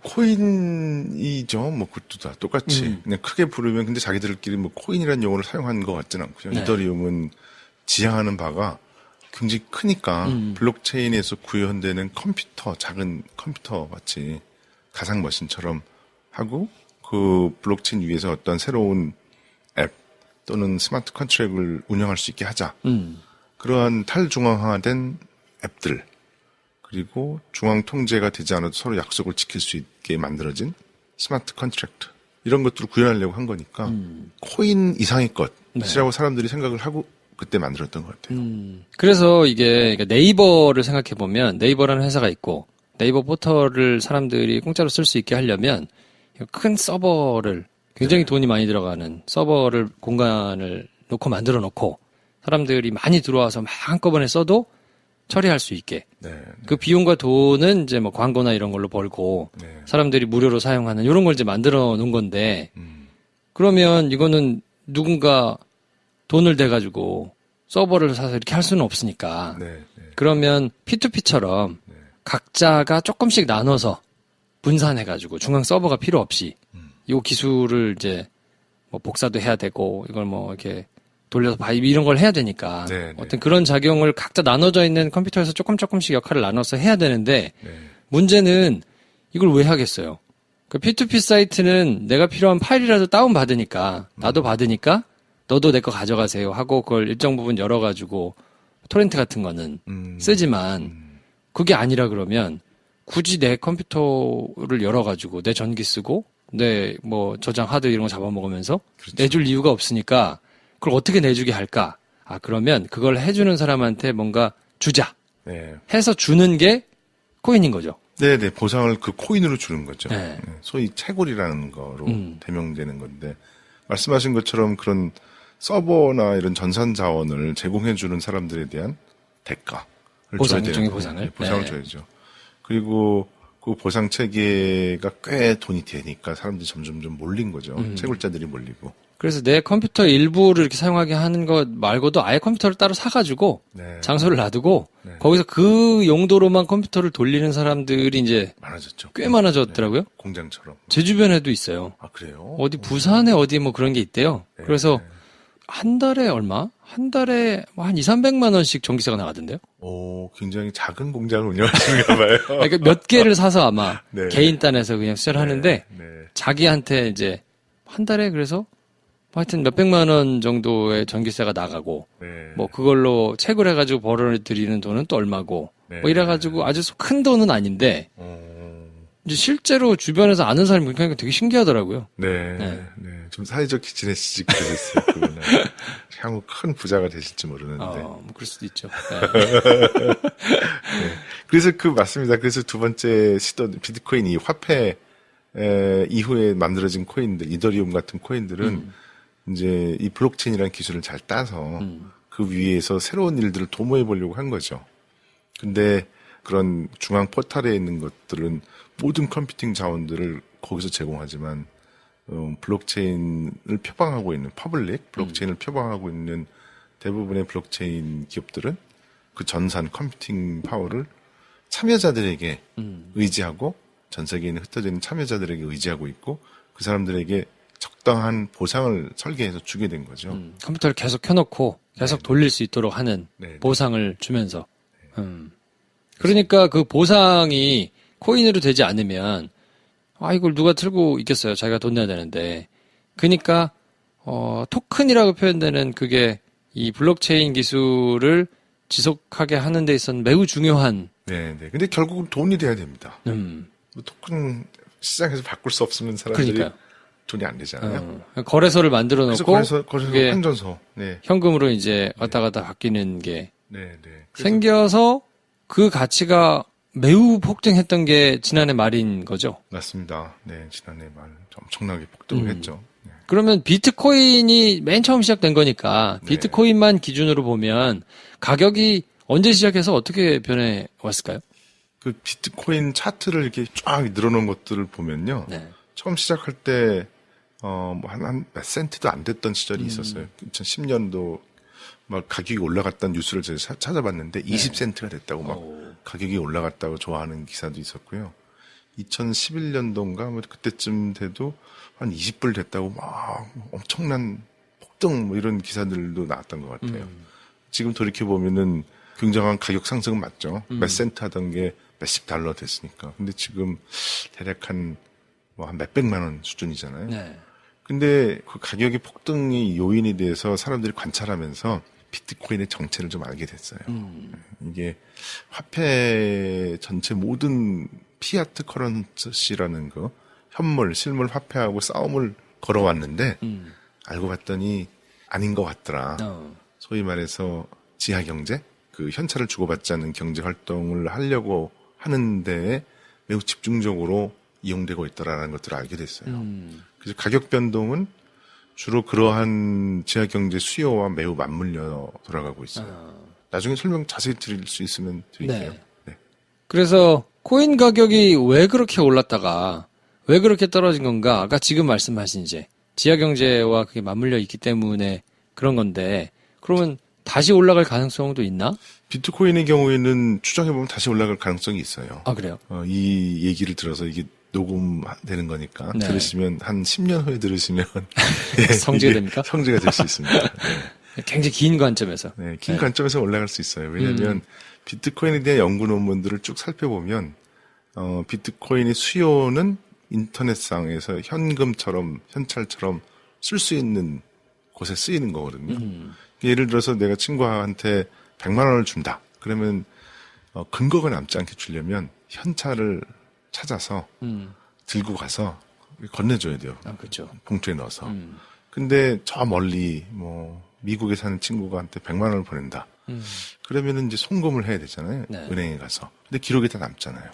[SPEAKER 4] 코인이죠. 뭐 그것도 다 똑같이 그냥 크게 부르면 근데 자기들끼리 뭐 코인이라는 용어를 사용하는 것 같지는 않고요.
[SPEAKER 1] 네.
[SPEAKER 4] 이더리움은 지향하는 바가 굉장히 크니까 블록체인에서 구현되는 컴퓨터, 작은 컴퓨터 같이 가상 머신처럼 하고 그 블록체인 위에서 어떤 새로운 앱 또는 스마트 컨트랙을 운영할 수 있게 하자. 그러한 탈중앙화된 앱들 그리고 중앙 통제가 되지 않아도 서로 약속을 지킬 수 있게 만들어진 스마트 컨트랙트 이런 것들을 구현하려고 한 거니까 코인 이상의 것이라고 사람들이 생각을 하고 그때 만들었던 것 같아요.
[SPEAKER 1] 그래서 이게 네이버를 생각해 보면 네이버라는 회사가 있고 네이버 포털을 사람들이 공짜로 쓸 수 있게 하려면 큰 서버를 굉장히 돈이 많이 들어가는 서버를 공간을 놓고 만들어 놓고 사람들이 많이 들어와서 막 한꺼번에 써도 처리할 수 있게 그 비용과 돈은 이제 뭐 광고나 이런 걸로 벌고 사람들이 무료로 사용하는 이런 걸 이제 만들어 놓은 건데 그러면 이거는 누군가 돈을 대가지고 서버를 사서 이렇게 할 수는 없으니까 그러면 P2P처럼 각자가 조금씩 나눠서 분산해가지고 중앙 서버가 필요 없이 이 기술을 이제 뭐 복사도 해야 되고 이걸 뭐 이렇게 돌려서 바이브 이런 걸 해야 되니까 어떤 그런 작용을 각자 나눠져 있는 컴퓨터에서 조금씩 역할을 나눠서 해야 되는데 문제는 이걸 왜 하겠어요? 그 P2P 사이트는 내가 필요한 파일이라도 다운 받으니까 나도 받으니까 너도 내 거 가져가세요 하고 그걸 일정 부분 열어가지고 토렌트 같은 거는 쓰지만 그게 아니라 그러면 굳이 내 컴퓨터를 열어가지고 내 전기 쓰고 내 뭐 저장 하드 이런 거 잡아먹으면서 내줄 이유가 없으니까 그걸 어떻게 내주게 할까? 아, 그러면 그걸 해주는 사람한테 뭔가 주자. 해서 주는 게 코인인 거죠.
[SPEAKER 4] 네네. 보상을 그 코인으로 주는 거죠. 소위 채굴이라는 거로 대명되는 건데, 말씀하신 것처럼 그런 서버나 이런 전산 자원을 제공해주는 사람들에 대한 대가를
[SPEAKER 1] 보상,
[SPEAKER 4] 줘야
[SPEAKER 1] 일종의
[SPEAKER 4] 되는
[SPEAKER 1] 보상을.
[SPEAKER 4] 보상을 줘야죠. 그리고 그 보상 체계가 꽤 돈이 되니까 사람들이 점점 몰린 거죠. 채굴자들이 몰리고.
[SPEAKER 1] 그래서 내 컴퓨터 일부를 이렇게 사용하게 하는 것 말고도 아예 컴퓨터를 따로 사가지고 장소를 놔두고 거기서 그 용도로만 컴퓨터를 돌리는 사람들이 이제
[SPEAKER 4] 많아졌죠.
[SPEAKER 1] 꽤 많아졌더라고요.
[SPEAKER 4] 공장처럼.
[SPEAKER 1] 제 주변에도 있어요.
[SPEAKER 4] 아, 그래요?
[SPEAKER 1] 어디 부산에 어디 뭐 그런 게 있대요. 그래서 한 달에 얼마? 한 달에 뭐 한 200~300만 원씩 전기세가 나가던데요.
[SPEAKER 4] 오, 굉장히 작은 공장을 운영하시는가 봐요.
[SPEAKER 1] 그러니까 몇 개를 사서 아마 개인 단에서 그냥 수혈 하는데 자기한테 이제 한 달에 그래서 하여튼 몇백만 원 정도의 전기세가 나가고 뭐 그걸로 책을 해가지고 벌어들이는 돈은 또 얼마고 뭐 이래가지고 아주 큰 돈은 아닌데 이제 실제로 주변에서 아는 사람이 그러니까 되게 신기하더라고요.
[SPEAKER 4] 좀 사이좋게 지내시지 그러셨어요. 그거는 향후 큰 부자가 되실지 모르는데.
[SPEAKER 1] 뭐 그럴 수도 있죠.
[SPEAKER 4] 그래서 맞습니다. 그래서 두 번째 시도 비트코인 이 화폐 이후에 만들어진 코인들, 이더리움 같은 코인들은 이제 이 블록체인이라는 기술을 잘 따서 그 위에서 새로운 일들을 도모해 보려고 한 거죠. 근데 그런 중앙 포탈에 있는 것들은 모든 컴퓨팅 자원들을 거기서 제공하지만 블록체인을 표방하고 있는 퍼블릭 블록체인을 표방하고 있는 대부분의 블록체인 기업들은 그 전산 컴퓨팅 파워를 참여자들에게 의지하고 전 세계에 있는 흩어져 있는 참여자들에게 의지하고 있고 그 사람들에게 적당한 보상을 설계해서 주게 된 거죠.
[SPEAKER 1] 컴퓨터를 계속 켜놓고 계속 돌릴 수 있도록 하는 보상을 주면서. 그러니까 그 보상이 코인으로 되지 않으면 이걸 누가 틀고 있겠어요. 자기가 돈 내야 되는데. 그러니까 토큰이라고 표현되는 그게 이 블록체인 기술을 지속하게 하는 데 있어서는 매우 중요한.
[SPEAKER 4] 근데 결국은 돈이 돼야 됩니다. 토큰 시장에서 바꿀 수 없으면 사람들이 그러니까요. 돈이 안 되잖아요.
[SPEAKER 1] 거래소를 만들어 놓고
[SPEAKER 4] 거래소 환전소
[SPEAKER 1] 현금으로 이제 왔다 갔다 바뀌는 게 생겨서 그 가치가 매우 폭등했던 게 지난해 말인 거죠.
[SPEAKER 4] 맞습니다. 지난해 말 엄청나게 폭등을 했죠.
[SPEAKER 1] 그러면 비트코인이 맨 처음 시작된 거니까 비트코인만 기준으로 보면 가격이 언제 시작해서 어떻게 변해 왔을까요?
[SPEAKER 4] 그 비트코인 차트를 이렇게 쫙 늘어놓은 것들을 보면요. 처음 시작할 때 한 몇 센트도 안 됐던 시절이 있었어요. 2010년도 막 가격이 올라갔다는 뉴스를 제가 찾아봤는데 20센트가 됐다고 막 가격이 올라갔다고 좋아하는 기사도 있었고요. 2011년도인가 뭐 그때쯤 돼도 한 20불 됐다고 막 엄청난 폭등 뭐 이런 기사들도 나왔던 것 같아요. 지금 돌이켜 보면은 굉장한 가격 상승은 맞죠. 몇 센트 하던 게 몇십 달러 됐으니까. 근데 지금 대략 한 몇백만 원 수준이잖아요.
[SPEAKER 1] 네.
[SPEAKER 4] 근데 그 가격의 폭등이 요인이 돼서 사람들이 관찰하면서 비트코인의 정체를 좀 알게 됐어요. 이게 화폐 전체 모든 피아트 커런시라는 거, 현물, 실물 화폐하고 싸움을 걸어왔는데 알고 봤더니 아닌 것 같더라. 소위 말해서 지하 경제, 그 현찰을 주고받지 않는 경제 활동을 하려고 하는데 매우 집중적으로 이용되고 있더라라는 것들을 알게 됐어요. 그래서 가격 변동은 주로 그러한 지하 경제 수요와 매우 맞물려 돌아가고 있어요. 나중에 설명 자세히 드릴 수 있으면 드릴게요. 네.
[SPEAKER 1] 그래서 코인 가격이 왜 그렇게 올랐다가 왜 그렇게 떨어진 건가? 아까 지금 말씀하신 이제 지하 경제와 그게 맞물려 있기 때문에 그런 건데 그러면 다시 올라갈 가능성도 있나?
[SPEAKER 4] 비트코인의 경우에는 추정해보면 다시 올라갈 가능성이 있어요.
[SPEAKER 1] 아, 그래요?
[SPEAKER 4] 이 얘기를 들어서 이게 녹음되는 거니까
[SPEAKER 1] 네.
[SPEAKER 4] 들으시면 한 10년 후에 들으시면
[SPEAKER 1] 성지가
[SPEAKER 4] 이게
[SPEAKER 1] 됩니까?
[SPEAKER 4] 성지가 될 수 있습니다. 네.
[SPEAKER 1] 굉장히 긴 관점에서.
[SPEAKER 4] 네, 긴 관점에서 올라갈 수 있어요. 왜냐하면 비트코인에 대한 연구 논문들을 쭉 살펴보면 비트코인의 수요는 인터넷상에서 현금처럼 현찰처럼 쓸 수 있는 곳에 쓰이는 거거든요. 예를 들어서 내가 친구한테 100만 원을 준다. 그러면 근거가 남지 않게 주려면 현찰을 찾아서 들고 가서 건네줘야 돼요.
[SPEAKER 1] 아, 그렇죠.
[SPEAKER 4] 봉투에 넣어서. 근데 저 멀리 미국에 사는 친구한테 100만 원을 보낸다. 그러면은 이제 송금을 해야 되잖아요.
[SPEAKER 1] 네.
[SPEAKER 4] 은행에 가서. 근데 기록이 다 남잖아요.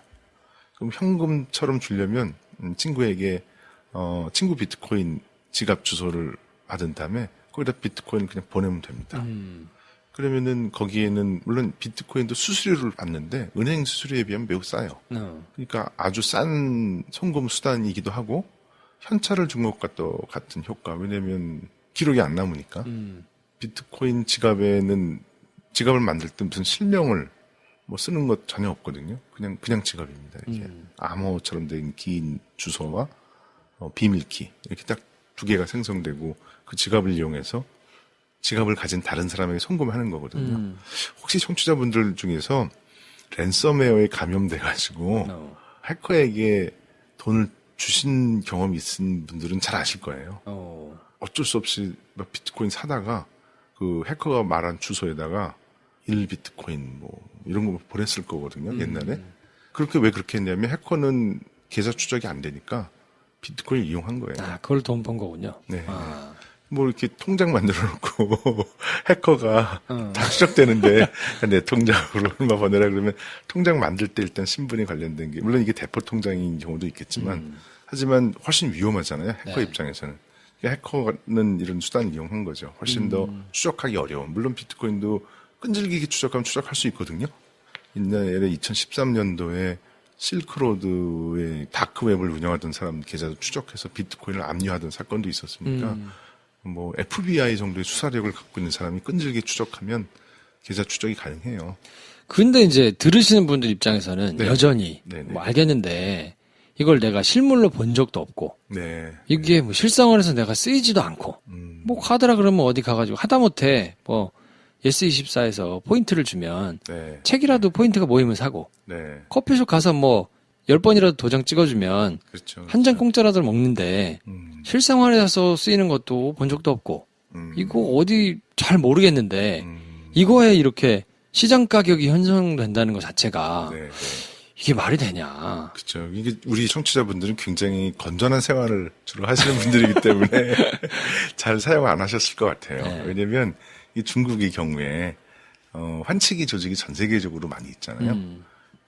[SPEAKER 4] 그럼 현금처럼 주려면 친구에게 친구 비트코인 지갑 주소를 받은 다음에 거기다 비트코인을 그냥 보내면 됩니다. 그러면은 거기에는 물론 비트코인도 수수료를 받는데 은행 수수료에 비하면 매우 싸요. 그러니까 아주 싼 송금 수단이기도 하고 현찰을 준 것과 또 같은 효과. 왜냐면 기록이 안 남으니까. 비트코인 지갑에는 지갑을 만들 때 무슨 실명을 쓰는 것 전혀 없거든요. 그냥 지갑입니다. 이렇게 암호처럼 된 긴 주소와 비밀키 이렇게 딱 두 개가 생성되고 그 지갑을 이용해서 지갑을 가진 다른 사람에게 송금하는 거거든요. 혹시 청취자분들 중에서 랜섬웨어에 감염돼가지고 해커에게 돈을 주신 경험이 있은 분들은 잘 아실 거예요. 어쩔 수 없이 막 비트코인 사다가 그 해커가 말한 주소에다가 1비트코인 이런 거 보냈을 거거든요. 옛날에. 왜 그렇게 했냐면 해커는 계좌 추적이 안 되니까 비트코인을 이용한 거예요.
[SPEAKER 1] 아, 그걸 돈 번 거군요.
[SPEAKER 4] 네. 이렇게 통장 만들어 놓고 해커가 다 추적되는데 내 통장으로 얼마 보내라 그러면 통장 만들 때 일단 신분에 관련된 게 물론 이게 대포 통장인 경우도 있겠지만 하지만 훨씬 위험하잖아요. 해커
[SPEAKER 1] 네.
[SPEAKER 4] 입장에서는. 해커는 이런 수단을 이용한 거죠. 훨씬 더 추적하기 어려운. 물론 비트코인도 끈질기게 추적하면 추적할 수 있거든요. 옛날에 2013년도에 실크로드의 다크웹을 운영하던 사람 계좌도 추적해서 비트코인을 압류하던 사건도 있었으니까 FBI 정도의 수사력을 갖고 있는 사람이 끈질기게 추적하면 계좌 추적이 가능해요.
[SPEAKER 1] 근데 이제 들으시는 분들 입장에서는
[SPEAKER 4] 네.
[SPEAKER 1] 여전히
[SPEAKER 4] 네네.
[SPEAKER 1] 알겠는데 이걸 내가 실물로 본 적도 없고
[SPEAKER 4] 네.
[SPEAKER 1] 이게 실생활에서 내가 쓰이지도 않고 카드라 그러면 어디 가가지고 하다못해 예스24에서 포인트를 주면
[SPEAKER 4] 네.
[SPEAKER 1] 책이라도 포인트가 모이면 사고
[SPEAKER 4] 네.
[SPEAKER 1] 커피숍 가서 10번이라도 도장 찍어주면
[SPEAKER 4] 그렇죠.
[SPEAKER 1] 한 잔 공짜라도 먹는데 실생활에서 쓰이는 것도 본 적도 없고 이거 어디 잘 모르겠는데 이거에 이렇게 시장 가격이 형성된다는 것 자체가
[SPEAKER 4] 네. 네.
[SPEAKER 1] 이게 말이 되냐.
[SPEAKER 4] 그렇죠. 이게 우리 청취자분들은 굉장히 건전한 생활을 주로 하시는 분들이기 때문에 잘 사용 안 하셨을 것 같아요.
[SPEAKER 1] 네.
[SPEAKER 4] 왜냐면 이 중국의 경우에 환치기 조직이 전 세계적으로 많이 있잖아요.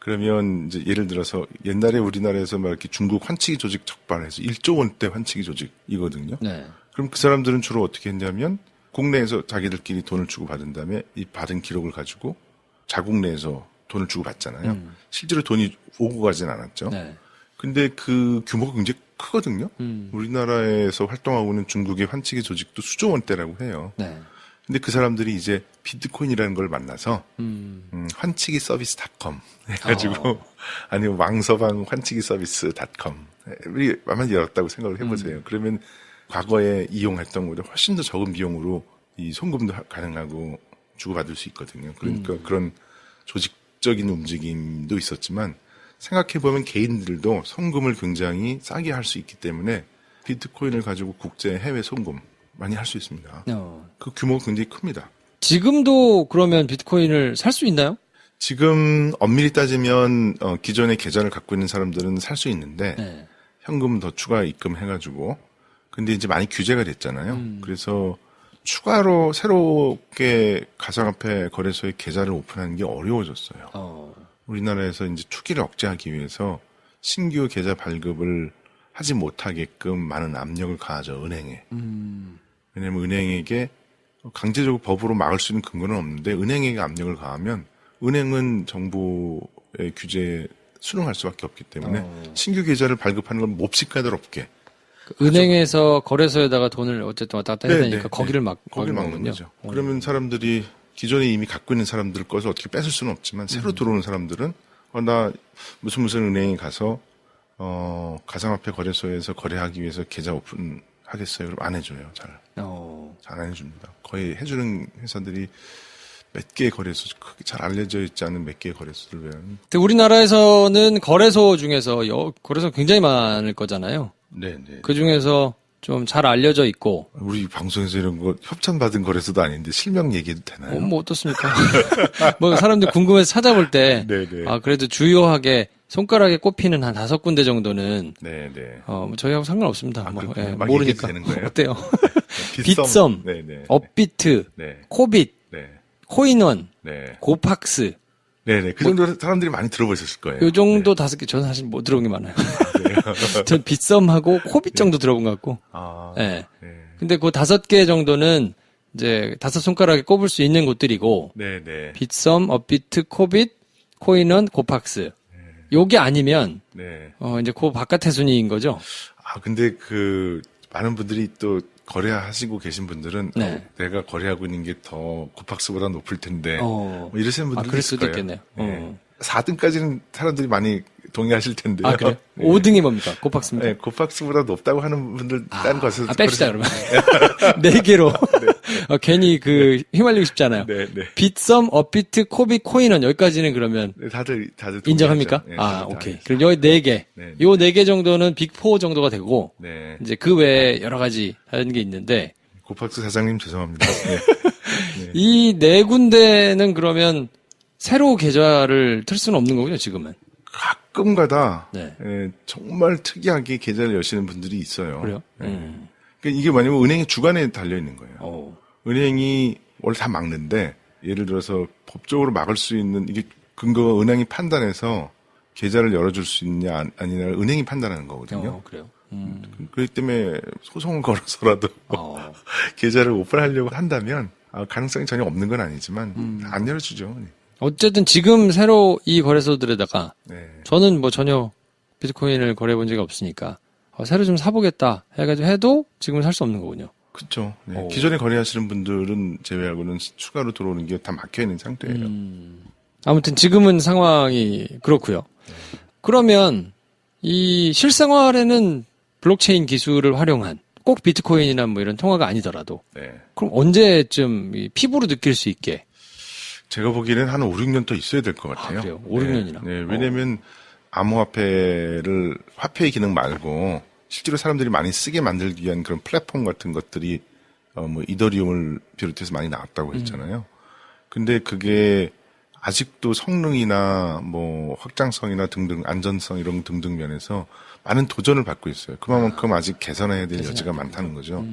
[SPEAKER 4] 그러면 이제 예를 들어서 옛날에 우리나라에서 막 이렇게 중국 환치기 조직 적발해서 1조 원대 환치기 조직이거든요.
[SPEAKER 1] 네.
[SPEAKER 4] 그럼 그 사람들은 주로 어떻게 했냐면 국내에서 자기들끼리 돈을 주고 받은 다음에 이 받은 기록을 가지고 자국 내에서 돈을 주고 받잖아요. 실제로 돈이 오고 가진 않았죠.
[SPEAKER 1] 네.
[SPEAKER 4] 근데 그 규모가 굉장히 크거든요. 우리나라에서 활동하고 있는 중국의 환치기 조직도 수조 원대라고 해요.
[SPEAKER 1] 네.
[SPEAKER 4] 근데 그 사람들이 이제 비트코인이라는 걸 만나서 환치기 서비스.com 해가지고 아니면 왕서방 환치기 서비스.com 우리 만만 열었다고 생각을 해보세요. 그러면 과거에 이용했던 것보다 훨씬 더 적은 비용으로 이 송금도 가능하고 주고받을 수 있거든요. 그러니까 그런 조직적인 움직임도 있었지만 생각해보면 개인들도 송금을 굉장히 싸게 할 수 있기 때문에 비트코인을 가지고 국제 해외 송금 많이 할 수 있습니다. 그 규모가 굉장히 큽니다.
[SPEAKER 1] 지금도 그러면 비트코인을 살 수 있나요?
[SPEAKER 4] 지금 엄밀히 따지면 기존의 계좌를 갖고 있는 사람들은 살 수 있는데
[SPEAKER 1] 네.
[SPEAKER 4] 현금 더 추가 입금해가지고 근데 이제 많이 규제가 됐잖아요. 그래서 추가로 새롭게 가상화폐 거래소에 계좌를 오픈하는 게 어려워졌어요. 우리나라에서 이제 투기를 억제하기 위해서 신규 계좌 발급을 하지 못하게끔 많은 압력을 가하죠, 은행에. 왜냐하면 은행에게 강제적으로 법으로 막을 수 있는 근거는 없는데 은행에게 압력을 가하면 은행은 정부의 규제에 순응할 수밖에 없기 때문에 신규 계좌를 발급하는 건 몹시 까다롭게.
[SPEAKER 1] 은행에서 거래소에다가 돈을 어쨌든 왔다 갔다 해야
[SPEAKER 4] 네,
[SPEAKER 1] 되니까
[SPEAKER 4] 네,
[SPEAKER 1] 거기를
[SPEAKER 4] 거기를 막는
[SPEAKER 1] 거군요.
[SPEAKER 4] 거죠. 그러면 사람들이 기존에 이미 갖고 있는 사람들 것을 어떻게 뺏을 수는 없지만 새로 들어오는 사람들은 나 무슨 은행에 가서 가상화폐 거래소에서 거래하기 위해서 계좌 오픈하겠어요. 그럼 안 해줘요. 잘 안 해줍니다. 거의 해주는 회사들이 몇 개의 거래소, 크게 잘 알려져 있지 않은 몇 개의 거래소들 외에는.
[SPEAKER 1] 근데 우리나라에서는 거래소 중에서 거래소 굉장히 많을 거잖아요.
[SPEAKER 4] 네네.
[SPEAKER 1] 그 중에서 좀 잘 알려져 있고.
[SPEAKER 4] 우리 방송에서 이런 거 협찬받은 거래소도 아닌데 실명 얘기해도 되나요?
[SPEAKER 1] 뭐 어떻습니까? 뭐 사람들 궁금해서 찾아볼 때,
[SPEAKER 4] 네네.
[SPEAKER 1] 그래도 주요하게 손가락에 꼽히는 한 5군데 정도는,
[SPEAKER 4] 네네.
[SPEAKER 1] 뭐 저희하고 상관없습니다. 뭐,
[SPEAKER 4] 그렇군요.
[SPEAKER 1] 예,
[SPEAKER 4] 막
[SPEAKER 1] 모르니까.
[SPEAKER 4] 얘기해도 되는 거예요?
[SPEAKER 1] 어때요?
[SPEAKER 4] 빗썸.
[SPEAKER 1] 빗썸,
[SPEAKER 4] 네네.
[SPEAKER 1] 업비트,
[SPEAKER 4] 네.
[SPEAKER 1] 코빗,
[SPEAKER 4] 네.
[SPEAKER 1] 코인원,
[SPEAKER 4] 네.
[SPEAKER 1] 고팍스.
[SPEAKER 4] 네네. 그 정도 사람들이 많이 들어보셨을 거예요.
[SPEAKER 1] 요 정도 5개, 저는 사실 못 들어본 게 많아요. 전 빗썸하고 코빗 정도 들어본 것 같고. 예.
[SPEAKER 4] 네.
[SPEAKER 1] 근데 그 5개 정도는 이제 5손가락에 꼽을 수 있는 곳들이고,
[SPEAKER 4] 네네.
[SPEAKER 1] 빗썸, 업비트, 코빗, 코인원, 고팍스. 요게 아니면,
[SPEAKER 4] 네.
[SPEAKER 1] 이제 그 바깥의 순위인 거죠?
[SPEAKER 4] 근데 많은 분들이 또 거래하시고 계신 분들은
[SPEAKER 1] 네.
[SPEAKER 4] 내가 거래하고 있는 게 더 고팍스보다 높을 텐데 뭐
[SPEAKER 1] 어.
[SPEAKER 4] 이러시는 분들도
[SPEAKER 1] 그럴
[SPEAKER 4] 있을
[SPEAKER 1] 수도
[SPEAKER 4] 거예요.
[SPEAKER 1] 있겠네요.
[SPEAKER 4] 네. 4등까지는 사람들이 많이 동의하실 텐데요.
[SPEAKER 1] 그래요?
[SPEAKER 4] 네.
[SPEAKER 1] 5등이 뭡니까? 고팍스입니다.
[SPEAKER 4] 네, 고팍스보다 높다고 하는 분들 딴 것을
[SPEAKER 1] 뺍시다, 그러면. 4개로. 괜히 휘말리고 싶잖아요.
[SPEAKER 4] 네, 네.
[SPEAKER 1] 빗썸, 업비트, 코빗, 코인원, 여기까지는 그러면
[SPEAKER 4] 네, 다들
[SPEAKER 1] 인정합니까?
[SPEAKER 4] 동의하죠. 네, 다들
[SPEAKER 1] 오케이.
[SPEAKER 4] 동의하죠.
[SPEAKER 1] 그럼 여기 4개.
[SPEAKER 4] 네.
[SPEAKER 1] 요 4개 정도는 빅4 정도가 되고,
[SPEAKER 4] 네.
[SPEAKER 1] 이제 그 외에 여러 가지 하는 게 있는데,
[SPEAKER 4] 고팍스 사장님 죄송합니다. 네.
[SPEAKER 1] 이 4군데는 그러면 새로 계좌를 틀 수는 없는 거군요, 지금은.
[SPEAKER 4] 가끔가다
[SPEAKER 1] 네.
[SPEAKER 4] 정말 특이하게 계좌를 여시는 분들이 있어요.
[SPEAKER 1] 그래요?
[SPEAKER 4] 네. 그러니까 이게 뭐냐면 은행의 주관에 달려 있는 거예요. 은행이 원래 다 막는데 예를 들어서 법적으로 막을 수 있는 이게 근거가 은행이 판단해서 계좌를 열어줄 수 있냐 아니냐를 은행이 판단하는 거거든요.
[SPEAKER 1] 그래요?
[SPEAKER 4] 그렇기 때문에 소송을 걸어서라도 계좌를 오픈하려고 한다면 가능성이 전혀 없는 건 아니지만 안 열어주죠.
[SPEAKER 1] 어쨌든 지금 새로 이 거래소들에다가
[SPEAKER 4] 네.
[SPEAKER 1] 저는 뭐 전혀 비트코인을 거래해 본 적이 없으니까 새로 좀 사보겠다 해가지고 해도 지금은 살 수 없는 거군요.
[SPEAKER 4] 그렇죠. 네. 기존에 거래하시는 분들은 제외하고는 추가로 들어오는 게 다 막혀 있는 상태예요.
[SPEAKER 1] 아무튼 지금은 상황이 그렇고요. 그러면 이 실생활에는 블록체인 기술을 활용한 꼭 비트코인이나 뭐 이런 통화가 아니더라도
[SPEAKER 4] 네.
[SPEAKER 1] 그럼 언제쯤 피부로 느낄 수 있게
[SPEAKER 4] 제가 보기에는 한 5, 6년 더 있어야 될 것 같아요.
[SPEAKER 1] 그래요? 5, 6년이나?
[SPEAKER 4] 네, 왜냐면 암호화폐를 화폐의 기능 말고 실제로 사람들이 많이 쓰게 만들기 위한 그런 플랫폼 같은 것들이 뭐 이더리움을 비롯해서 많이 나왔다고 했잖아요. 근데 그게 아직도 성능이나 뭐 확장성이나 등등 안전성 이런 등등 면에서 많은 도전을 받고 있어요. 그만큼 아직 개선해야 될 여지가 많다는 거죠.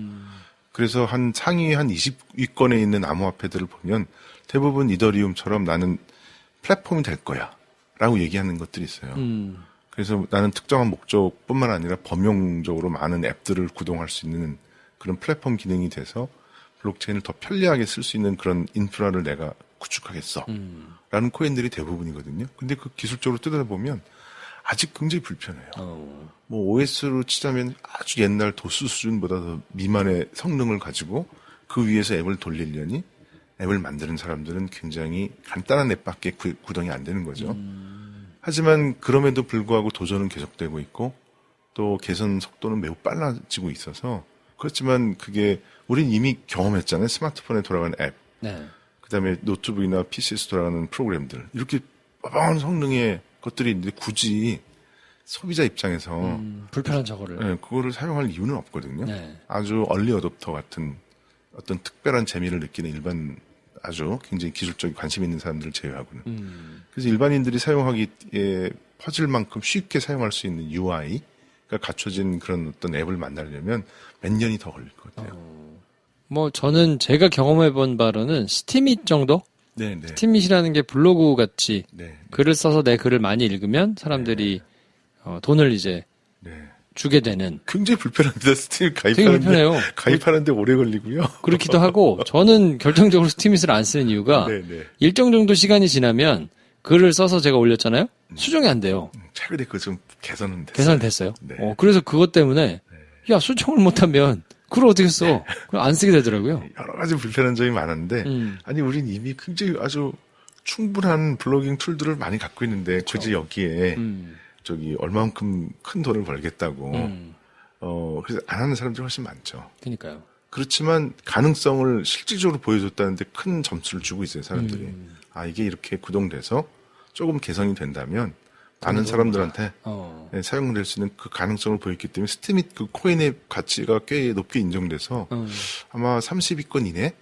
[SPEAKER 4] 그래서 한 상위 한 20위권에 있는 암호화폐들을 보면 대부분 이더리움처럼 나는 플랫폼이 될 거야 라고 얘기하는 것들이 있어요. 그래서 나는 특정한 목적뿐만 아니라 범용적으로 많은 앱들을 구동할 수 있는 그런 플랫폼 기능이 돼서 블록체인을 더 편리하게 쓸 수 있는 그런 인프라를 내가 구축하겠어 라는 코인들이 대부분이거든요. 근데 그 기술적으로 뜯어보면 아직 굉장히 불편해요. 뭐 OS로 치자면 아주 옛날 도스 수준보다 더 미만의 성능을 가지고 그 위에서 앱을 돌리려니 앱을 만드는 사람들은 굉장히 간단한 앱밖에 구동이 안 되는 거죠. 하지만 그럼에도 불구하고 도전은 계속되고 있고 또 개선 속도는 매우 빨라지고 있어서 그렇지만 그게 우린 이미 경험했잖아요. 스마트폰에 돌아가는 앱.
[SPEAKER 1] 네.
[SPEAKER 4] 그다음에 노트북이나 PC에서 돌아가는 프로그램들. 이렇게 빠방한 성능의 것들이 있는데 굳이 소비자 입장에서
[SPEAKER 1] 불편한 저거를.
[SPEAKER 4] 네, 그거를 사용할 이유는 없거든요.
[SPEAKER 1] 네.
[SPEAKER 4] 아주 얼리 어댑터 같은 어떤 특별한 재미를 느끼는 일반 아주 굉장히 기술적인 관심 있는 사람들을 제외하고는. 그래서 일반인들이 사용하기에 퍼질 만큼 쉽게 사용할 수 있는 UI가 갖춰진 그런 어떤 앱을 만나려면 몇 년이 더 걸릴 것 같아요.
[SPEAKER 1] 뭐 저는 제가 경험해본 바로는 스팀잇 정도?
[SPEAKER 4] 네.
[SPEAKER 1] 스팀잇이라는 게 블로그 같이
[SPEAKER 4] 네.
[SPEAKER 1] 글을 써서 내 글을 많이 읽으면 사람들이 돈을 이제
[SPEAKER 4] 네.
[SPEAKER 1] 주게 되는.
[SPEAKER 4] 굉장히 불편합니다. 스팀
[SPEAKER 1] 되게
[SPEAKER 4] 가입하는데.
[SPEAKER 1] 불편해요.
[SPEAKER 4] 가입하는데 오래 걸리고요.
[SPEAKER 1] 그렇기도 하고 저는 결정적으로 스팀잇을 안 쓰는 이유가
[SPEAKER 4] 네.
[SPEAKER 1] 일정 정도 시간이 지나면 글을 써서 제가 올렸잖아요. 수정이 안 돼요.
[SPEAKER 4] 최근에 그거 좀 개선은 됐어요.
[SPEAKER 1] 개선이 됐어요.
[SPEAKER 4] 네.
[SPEAKER 1] 그래서 그것 때문에 야 수정을 못하면 글을 어떻게 써? 그걸 안 쓰게 되더라고요.
[SPEAKER 4] 여러 가지 불편한 점이 많은데 아니 우린 이미 굉장히 아주 충분한 블로깅 툴들을 많이 갖고 있는데 굳이 여기에 저기 얼마만큼 큰 돈을 벌겠다고 그래서 안 하는 사람들이 훨씬 많죠.
[SPEAKER 1] 그러니까요.
[SPEAKER 4] 그렇지만 가능성을 실질적으로 보여줬다는데 큰 점수를 주고 있어요, 사람들이. 아, 이게 이렇게 구동돼서 조금 개선이 된다면 많은 사람들한테 네, 사용될 수 있는 그 가능성을 보였기 때문에 스팀잇 그 코인의 가치가 꽤 높게 인정돼서 아마 30위권 이내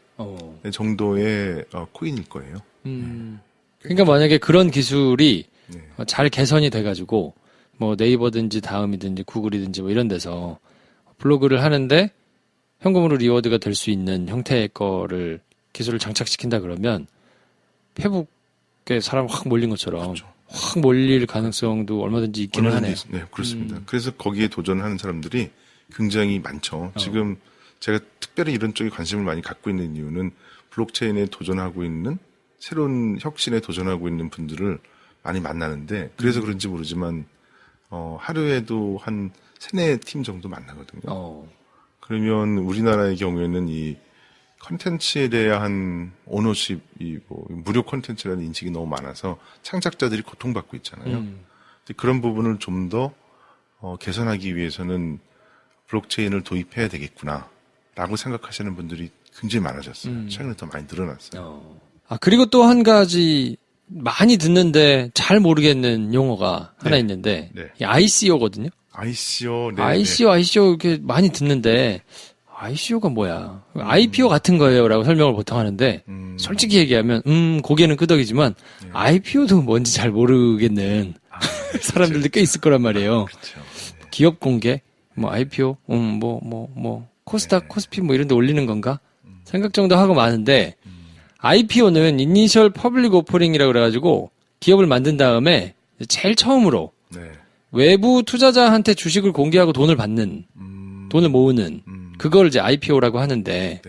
[SPEAKER 4] 정도의 코인일 거예요.
[SPEAKER 1] 그러니까 만약에 그런 기술이
[SPEAKER 4] 네.
[SPEAKER 1] 잘 개선이 돼가지고 뭐 네이버든지 다음이든지 구글이든지 뭐 이런 데서 블로그를 하는데 현금으로 리워드가 될 수 있는 형태의 거를 기술을 장착시킨다 그러면 페북에 사람 확 몰린 것처럼
[SPEAKER 4] 그렇죠.
[SPEAKER 1] 확 몰릴 가능성도 얼마든지 있기는 하네요.
[SPEAKER 4] 네, 그렇습니다. 그래서 거기에 도전하는 사람들이 굉장히 많죠. 지금 제가 특별히 이런 쪽에 관심을 많이 갖고 있는 이유는 블록체인에 도전하고 있는 새로운 혁신에 도전하고 있는 분들을 많이 만나는데 그래서 그런지 모르지만 하루에도 한 3-4팀 정도 만나거든요. 그러면 우리나라의 경우에는 이 컨텐츠에 대한 오너십이 뭐 무료 컨텐츠라는 인식이 너무 많아서 창작자들이 고통받고 있잖아요. 근데 그런 부분을 좀 더 개선하기 위해서는 블록체인을 도입해야 되겠구나라고 생각하시는 분들이 굉장히 많아졌어요. 최근에 더 많이 늘어났어요.
[SPEAKER 1] 그리고 또 한 가지 많이 듣는데 잘 모르겠는 용어가 하나 있는데 이 ICO거든요.
[SPEAKER 4] ICO, 네.
[SPEAKER 1] ICO 이렇게 많이 듣는데 ICO가 뭐야? IPO 같은 거예요라고 설명을 보통 하는데 솔직히 얘기하면 고개는 끄덕이지만 IPO도 뭔지 잘 모르겠는 사람들도 꽤 있을 거란 말이에요.
[SPEAKER 4] 그렇죠. 네.
[SPEAKER 1] 기업 공개, 뭐 IPO, 코스닥, 코스피 뭐 이런 데 올리는 건가? 생각 정도 하고 많은데 IPO는 이니셜 퍼블릭 오퍼링이라고 그래가지고 기업을 만든 다음에 제일 처음으로 외부 투자자한테 주식을 공개하고 돈을 받는, 돈을 모으는 그걸 이제 IPO라고 하는데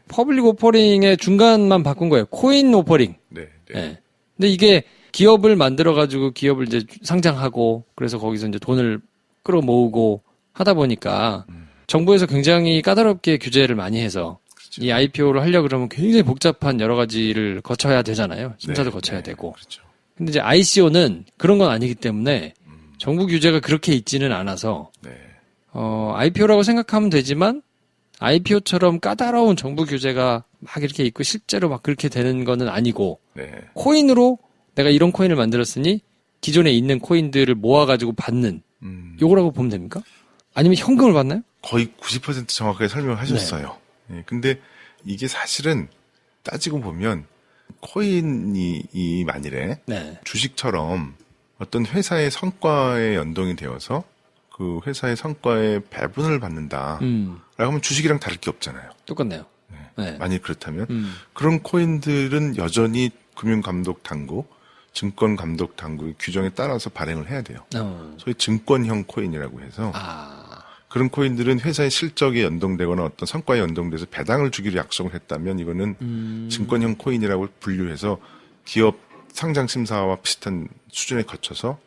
[SPEAKER 1] 퍼블릭 오퍼링의 중간만 바꾼 거예요. 코인 오퍼링. 네. 근데 이게 기업을 만들어가지고 기업을 이제 상장하고 그래서 거기서 이제 돈을 끌어모으고 하다 보니까 정부에서 굉장히 까다롭게 규제를 많이 해서 그렇죠. 이 IPO를 하려고 그러면 굉장히 복잡한 여러 가지를 거쳐야 되잖아요. 심사도 거쳐야 되고.
[SPEAKER 4] 그렇죠.
[SPEAKER 1] 근데 이제 ICO는 그런 건 아니기 때문에 정부 규제가 그렇게 있지는 않아서 IPO라고 생각하면 되지만 IPO처럼 까다로운 정부 규제가 막 이렇게 있고 실제로 막 그렇게 되는 거는 아니고 코인으로 내가 이런 코인을 만들었으니 기존에 있는 코인들을 모아가지고 받는 요거라고 보면 됩니까? 아니면 현금을 받나요?
[SPEAKER 4] 거의 90% 정확하게 설명을 하셨어요. 네. 근데 이게 사실은 따지고 보면 코인이 만일에 주식처럼 어떤 회사의 성과에 연동이 되어서 그 회사의 성과에 배분을 받는다. 라고 하면 주식이랑 다를 게 없잖아요.
[SPEAKER 1] 똑같네요.
[SPEAKER 4] 만일 그렇다면 그런 코인들은 여전히 금융감독당국, 증권감독당국의 규정에 따라서 발행을 해야 돼요. 소위 증권형 코인이라고 해서 그런 코인들은 회사의 실적에 연동되거나 어떤 성과에 연동돼서 배당을 주기로 약속을 했다면 이거는 증권형 코인이라고 분류해서 기업 상장 심사와 비슷한 수준에 거쳐서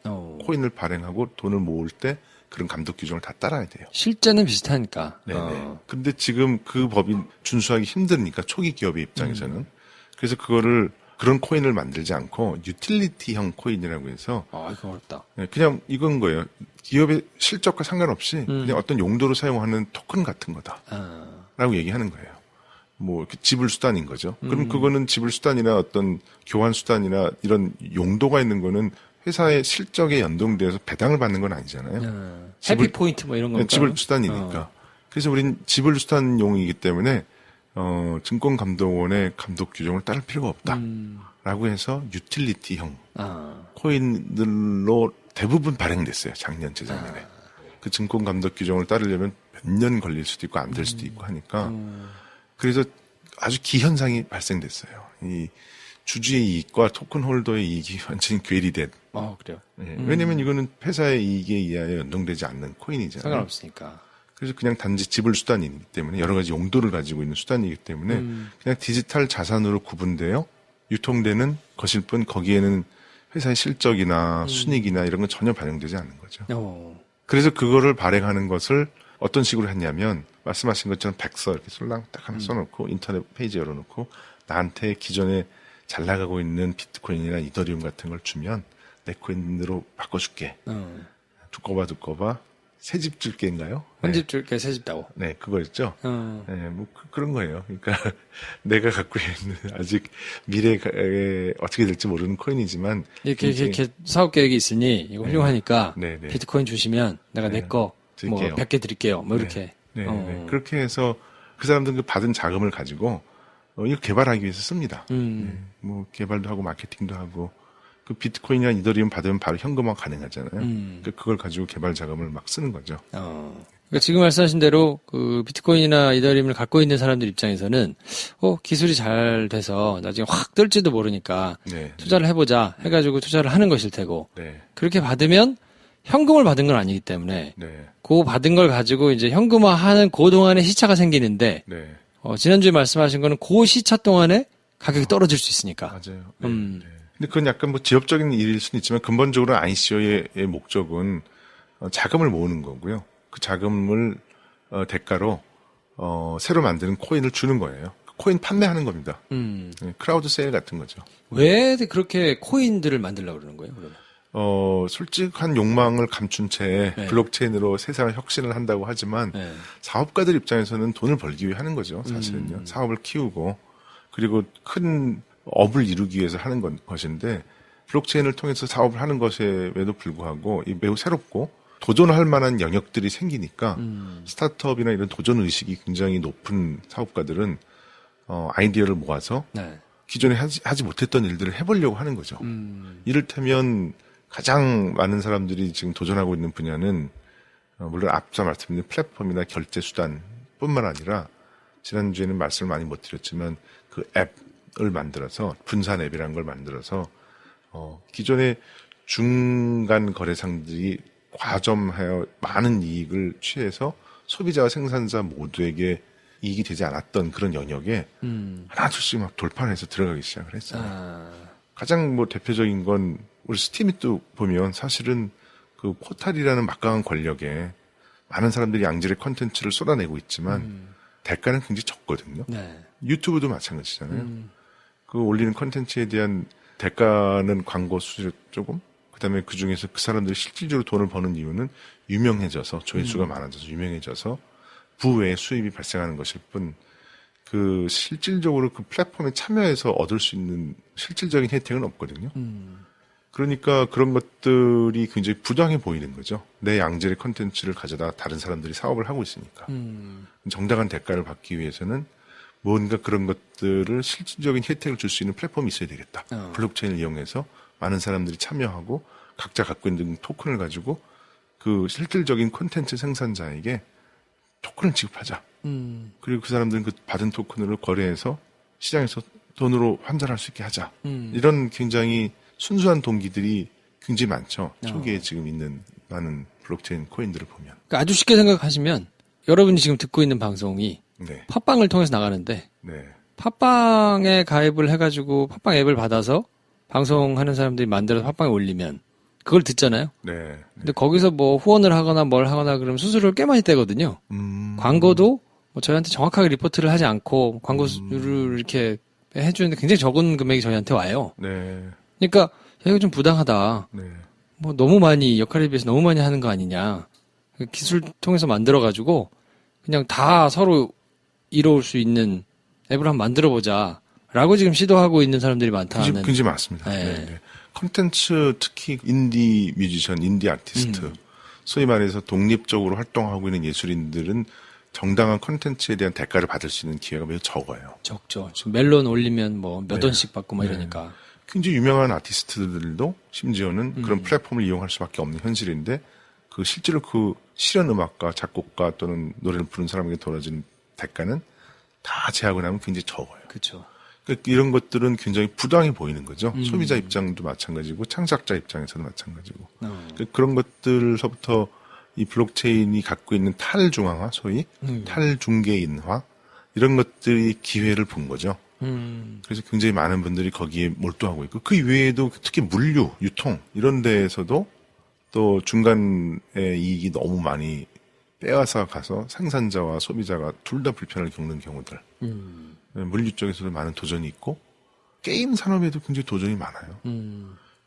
[SPEAKER 4] 코인을 발행하고 돈을 모을 때 그런 감독 규정을 다 따라야 돼요.
[SPEAKER 1] 실제는 비슷하니까.
[SPEAKER 4] 네네. 근데 지금 그 법이 준수하기 힘드니까 초기 기업의 입장에서는 그래서 그런 코인을 만들지 않고 유틸리티형 코인이라고 해서
[SPEAKER 1] 이거 어렵다.
[SPEAKER 4] 그냥 이건 거예요. 기업의 실적과 상관없이 그냥 어떤 용도로 사용하는 토큰 같은 거다라고 얘기하는 거예요. 뭐 지불 수단인 거죠. 그럼 그거는 지불 수단이나 어떤 교환 수단이나 이런 용도가 있는 거는 회사의 실적에 연동돼서 배당을 받는 건 아니잖아요.
[SPEAKER 1] 해피 포인트 뭐 이런 거.
[SPEAKER 4] 지불 수단이니까. 그래서 우린 지불 수단용이기 때문에 증권감독원의 감독 규정을 따를 필요가 없다라고 해서 유틸리티형 코인들로 대부분 발행됐어요. 작년, 재작년에. 그 증권감독 규정을 따르려면 몇 년 걸릴 수도 있고 안 될 수도 있고 하니까 그래서 아주 기현상이 발생됐어요. 이 주주의 이익과 토큰 홀더의 이익이 완전히 괴리된.
[SPEAKER 1] 그래요.
[SPEAKER 4] 네. 왜냐면 이거는 회사의 이익에 의하여 연동되지 않는 코인이잖아요.
[SPEAKER 1] 상관없으니까.
[SPEAKER 4] 그래서 그냥 단지 지불 수단이기 때문에 여러 가지 용도를 가지고 있는 수단이기 때문에 그냥 디지털 자산으로 구분되어 유통되는 것일 뿐 거기에는 회사의 실적이나 순이익이나 이런 건 전혀 반영되지 않는 거죠. 그래서 그거를 발행하는 것을 어떤 식으로 했냐면 말씀하신 것처럼 백서 이렇게 술랑 딱 하나 써놓고 인터넷 페이지 열어놓고 나한테 기존에 잘 나가고 있는 비트코인이나 이더리움 같은 걸 주면 내 코인으로 바꿔줄게. 두꺼봐 새집 줄게인가요?
[SPEAKER 1] 혼집 줄게 새집 따고.
[SPEAKER 4] 네, 그거였죠. 네, 뭐 그런 거예요. 그러니까 내가 갖고 있는 아직 미래에 어떻게 될지 모르는 코인이지만
[SPEAKER 1] 이렇게 사업 계획이 있으니 이거 훌륭하니까 비트코인 주시면 내가 내 거 뭐 100개 드릴게요. 뭐 이렇게.
[SPEAKER 4] 네. 그렇게 해서 그 사람들은 그 받은 자금을 가지고 이걸 개발하기 위해서 씁니다. 뭐 개발도 하고 마케팅도 하고 그 비트코인이나 이더리움 받으면 바로 현금화 가능하잖아요. 그러니까 그걸 가지고 개발 자금을 막 쓰는 거죠.
[SPEAKER 1] 그러니까 지금 말씀하신 대로 그 비트코인이나 이더리움을 갖고 있는 사람들 입장에서는 기술이 잘 돼서 나중에 확 뜰지도 모르니까 투자를 해보자 해가지고 투자를 하는 것일 테고 그렇게 받으면 현금을 받은 건 아니기 때문에 그 받은 걸 가지고 이제 현금화하는 그 동안에 시차가 생기는데 지난주에 말씀하신 거는 그 시차 동안에 가격이 떨어질 수 있으니까.
[SPEAKER 4] 맞아요. 근데 그건 약간 뭐 지엽적인 일일 수는 있지만 근본적으로 ICO의 목적은 자금을 모으는 거고요. 그 자금을 대가로 새로 만드는 코인을 주는 거예요. 코인 판매하는 겁니다. 크라우드 세일 같은 거죠.
[SPEAKER 1] 왜 그렇게 코인들을 만들려고 그러는 거예요, 그러면?
[SPEAKER 4] 솔직한 욕망을 감춘 채 블록체인으로 세상을 혁신을 한다고 하지만 사업가들 입장에서는 돈을 벌기 위해 하는 거죠. 사실은요. 사업을 키우고 그리고 큰 업을 이루기 위해서 하는 것인데 블록체인을 통해서 사업을 하는 것에도 불구하고 매우 새롭고 도전할 만한 영역들이 생기니까 스타트업이나 이런 도전 의식이 굉장히 높은 사업가들은 아이디어를 모아서 기존에 하지 못했던 일들을 해보려고 하는 거죠. 이를테면 가장 많은 사람들이 지금 도전하고 있는 분야는 물론 앞서 말씀드린 플랫폼이나 결제 수단뿐만 아니라 지난주에는 말씀을 많이 못 드렸지만 그 앱을 만들어서 분산 앱이라는 걸 만들어서 기존의 중간 거래상들이 과점하여 많은 이익을 취해서 소비자와 생산자 모두에게 이익이 되지 않았던 그런 영역에 하나둘씩 막 돌파를 해서 들어가기 시작을 했어요. 가장 뭐 대표적인 건 우리 스팀잇도 보면 사실은 그 포탈이라는 막강한 권력에 많은 사람들이 양질의 컨텐츠를 쏟아내고 있지만 대가는 굉장히 적거든요. 유튜브도 마찬가지잖아요. 그 올리는 컨텐츠에 대한 대가는 광고 수수료 조금, 그다음에 그 중에서 그 사람들이 실질적으로 돈을 버는 이유는 유명해져서 조회수가 많아져서 유명해져서 부외의 수입이 발생하는 것일 뿐, 그 실질적으로 그 플랫폼에 참여해서 얻을 수 있는 실질적인 혜택은 없거든요. 그러니까 그런 것들이 굉장히 부당해 보이는 거죠. 내 양질의 컨텐츠를 가져다 다른 사람들이 사업을 하고 있으니까. 정당한 대가를 받기 위해서는 뭔가 그런 것들을 실질적인 혜택을 줄 수 있는 플랫폼이 있어야 되겠다. 블록체인을 이용해서 많은 사람들이 참여하고 각자 갖고 있는 토큰을 가지고 그 실질적인 콘텐츠 생산자에게 토큰을 지급하자. 그리고 그 사람들은 그 받은 토큰으로 거래해서 시장에서 돈으로 환전할 수 있게 하자. 이런 굉장히 순수한 동기들이 굉장히 많죠. 초기에 지금 있는 많은 블록체인 코인들을 보면.
[SPEAKER 1] 그러니까 아주 쉽게 생각하시면 여러분이 지금 듣고 있는 방송이 팟빵을 통해서 나가는데 팟빵에 가입을 해가지고 팟빵 앱을 받아서 방송하는 사람들이 만들어서 팟빵에 올리면 그걸 듣잖아요.
[SPEAKER 4] 네.
[SPEAKER 1] 근데 거기서 뭐 후원을 하거나 뭘 하거나 그러면 수수료를 꽤 많이 떼거든요. 광고도 뭐 저희한테 정확하게 리포트를 하지 않고 광고를 이렇게 해주는데 굉장히 적은 금액이 저희한테 와요.
[SPEAKER 4] 네.
[SPEAKER 1] 그러니까 야, 이거 좀 부당하다.
[SPEAKER 4] 네.
[SPEAKER 1] 뭐 너무 많이 역할에 비해서 너무 많이 하는 거 아니냐. 기술 통해서 만들어가지고 그냥 다 서로 이로울 수 있는 앱을 한번 만들어보자. 라고 지금 시도하고 있는 사람들이 많다는.
[SPEAKER 4] 굉장히 많습니다.
[SPEAKER 1] 네.
[SPEAKER 4] 네. 네. 콘텐츠 특히 인디 뮤지션, 인디 아티스트, 소위 말해서 독립적으로 활동하고 있는 예술인들은 정당한 콘텐츠에 대한 대가를 받을 수 있는 기회가 매우 적어요.
[SPEAKER 1] 적죠. 지금 멜론 올리면 뭐 몇
[SPEAKER 4] 네.
[SPEAKER 1] 원씩 받고 막 이러니까.
[SPEAKER 4] 굉장히 유명한 아티스트들도 심지어는 그런 플랫폼을 이용할 수밖에 없는 현실인데 그 실제로 그 실현 음악가, 작곡가 또는 노래를 부른 사람에게 벌어지는 대가는 다 제하고 나면 굉장히 적어요.
[SPEAKER 1] 그렇죠.
[SPEAKER 4] 그러니까 이런 것들은 굉장히 부당해 보이는 거죠. 소비자 입장도 마찬가지고 창작자 입장에서도 마찬가지고. 그러니까 그런 것들서부터 이 블록체인이 갖고 있는 탈중앙화, 소위 탈중개인화 이런 것들이 기회를 본 거죠. 그래서 굉장히 많은 분들이 거기에 몰두하고 있고 그 이외에도 특히 물류, 유통 이런 데에서도 또 중간에 이익이 너무 많이 빼앗아 가서 생산자와 소비자가 둘 다 불편을 겪는 경우들. 물류 쪽에서도 많은 도전이 있고 게임 산업에도 굉장히 도전이 많아요.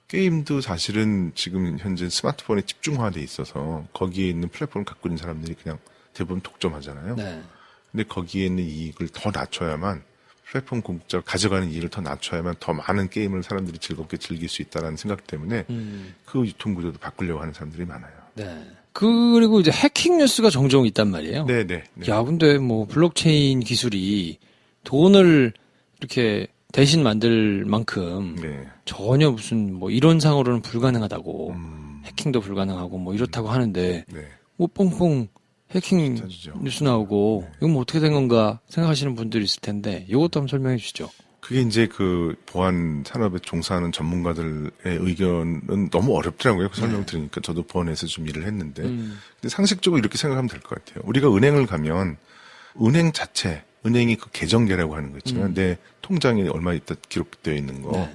[SPEAKER 4] 게임도 사실은 지금 현재 스마트폰에 집중화돼 있어서 거기에 있는 플랫폼을 갖고 있는 사람들이 그냥 대부분 독점하잖아요.
[SPEAKER 1] 네.
[SPEAKER 4] 근데 거기에 있는 이익을 더 낮춰야만 플랫폼 공급자가 가져가는 이익을 더 낮춰야만 더 많은 게임을 사람들이 즐겁게 즐길 수 있다는 생각 때문에 그 유통 구조도 바꾸려고 하는 사람들이 많아요.
[SPEAKER 1] 네. 그리고 이제 해킹 뉴스가 종종 있단 말이에요.
[SPEAKER 4] 네.
[SPEAKER 1] 야, 근데 뭐 블록체인 기술이 돈을 이렇게 대신 만들 만큼
[SPEAKER 4] 네.
[SPEAKER 1] 전혀 무슨 뭐 이론상으로는 불가능하다고 해킹도 불가능하고 뭐 이렇다고 하는데
[SPEAKER 4] 네.
[SPEAKER 1] 뭐 뻥뻥 해킹
[SPEAKER 4] 진짜죠.
[SPEAKER 1] 뉴스 나오고 이건 뭐 어떻게 된 건가 생각하시는 분들이 있을 텐데 이것도 한번 설명해 주시죠.
[SPEAKER 4] 그게 이제 그 보안 산업에 종사하는 전문가들의 의견은 너무 어렵더라고요. 그 설명 들으니까 저도 보안에서 좀 일을 했는데 근데 상식적으로 이렇게 생각하면 될 것 같아요. 우리가 은행을 가면 은행 자체 은행이 그 계정계라고 하는 거 있잖아요. 내 통장에 얼마 있다 기록되어 있는 거.
[SPEAKER 1] 네.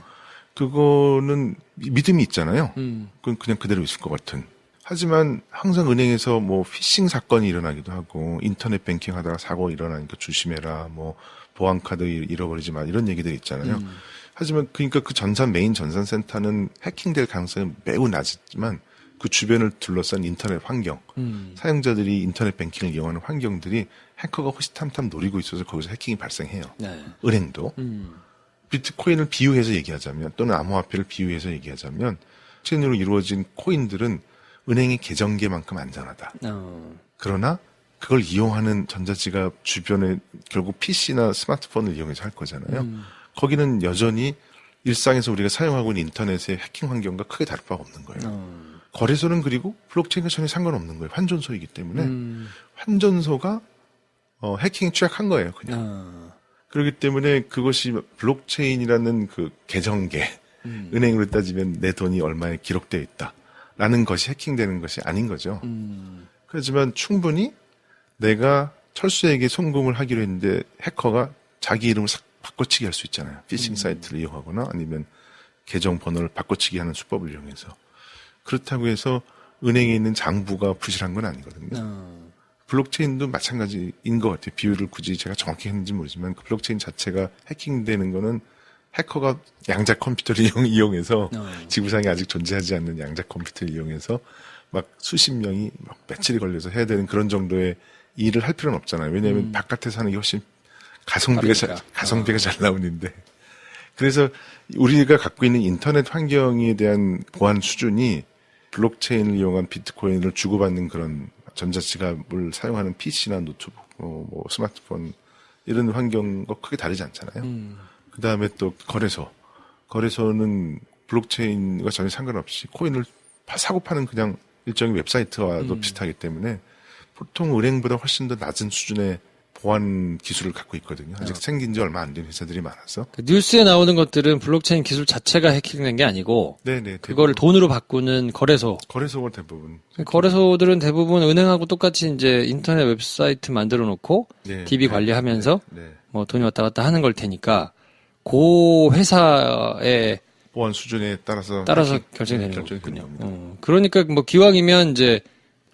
[SPEAKER 4] 그거는 믿음이 있잖아요. 그건 그냥 그대로 있을 것 같은. 하지만 항상 은행에서 뭐 피싱 사건이 일어나기도 하고 인터넷 뱅킹 하다가 사고 일어나니까 조심해라. 뭐 보안카드 잃어버리지 마. 이런 얘기들 있잖아요. 하지만 그러니까 그 메인 전산센터는 해킹될 가능성이 매우 낮지만 그 주변을 둘러싼 인터넷 환경, 사용자들이 인터넷 뱅킹을 이용하는 환경들이 해커가 호시탐탐 노리고 있어서 거기서 해킹이 발생해요.
[SPEAKER 1] 네.
[SPEAKER 4] 은행도. 비트코인을 비유해서 얘기하자면 또는 암호화폐를 비유해서 얘기하자면 체인으로 이루어진 코인들은 은행의 계정계만큼 안전하다. 그러나 그걸 이용하는 전자지갑 주변에 결국 PC나 스마트폰을 이용해서 할 거잖아요. 거기는 여전히 일상에서 우리가 사용하고 있는 인터넷의 해킹 환경과 크게 다를 바가 없는 거예요. 거래소는 그리고 블록체인과 전혀 상관없는 거예요. 환전소이기 때문에 환전소가 해킹에 취약한 거예요. 그냥. 그렇기 때문에 그것이 블록체인이라는 그 계정계 은행으로 따지면 내 돈이 얼마에 기록되어 있다라는 것이 해킹되는 것이 아닌 거죠. 하지만 충분히 내가 철수에게 송금을 하기로 했는데 해커가 자기 이름을 싹 바꿔치기 할 수 있잖아요. 피싱 사이트를 이용하거나 아니면 계정 번호를 바꿔치기 하는 수법을 이용해서. 그렇다고 해서 은행에 있는 장부가 부실한 건 아니거든요. 블록체인도 마찬가지인 것 같아요. 비율을 굳이 제가 정확히 했는지 모르지만 그 블록체인 자체가 해킹되는 거는 해커가 양자 컴퓨터를 이용해서 지구상에 아직 존재하지 않는 양자 컴퓨터를 이용해서 막 수십 명이 막 며칠이 걸려서 해야 되는 그런 정도의 일을 할 필요는 없잖아요. 왜냐하면 바깥에서 하는 게 훨씬 가성비가 잘 나오는데. 그래서 우리가 갖고 있는 인터넷 환경에 대한 보안 수준이 블록체인을 이용한 비트코인을 주고받는 그런 전자지갑을 사용하는 PC나 노트북, 뭐 스마트폰 이런 환경과 크게 다르지 않잖아요. 그 다음에 또 거래소는 블록체인과 전혀 상관없이 코인을 사고 파는 그냥 일종의 웹사이트와도 비슷하기 때문에 보통 은행보다 훨씬 더 낮은 수준의 보안 기술을 갖고 있거든요. 아직 생긴 지 얼마 안 된 회사들이 많아서.
[SPEAKER 1] 그 뉴스에 나오는 것들은 블록체인 기술 자체가 해킹된 게 아니고
[SPEAKER 4] 네네.
[SPEAKER 1] 그거를 돈으로 바꾸는
[SPEAKER 4] 거래소가 대부분.
[SPEAKER 1] 거래소들은 대부분 은행하고 똑같이 이제 인터넷 웹사이트 만들어 놓고
[SPEAKER 4] 네,
[SPEAKER 1] DB 관리하면서
[SPEAKER 4] 네.
[SPEAKER 1] 뭐 돈이 왔다 갔다 하는 걸 테니까 그 회사의
[SPEAKER 4] 보안 수준에 따라서
[SPEAKER 1] 결정이 되는
[SPEAKER 4] 결정이
[SPEAKER 1] 거군요.
[SPEAKER 4] 되는 겁니다.
[SPEAKER 1] 그러니까 뭐 기왕이면 이제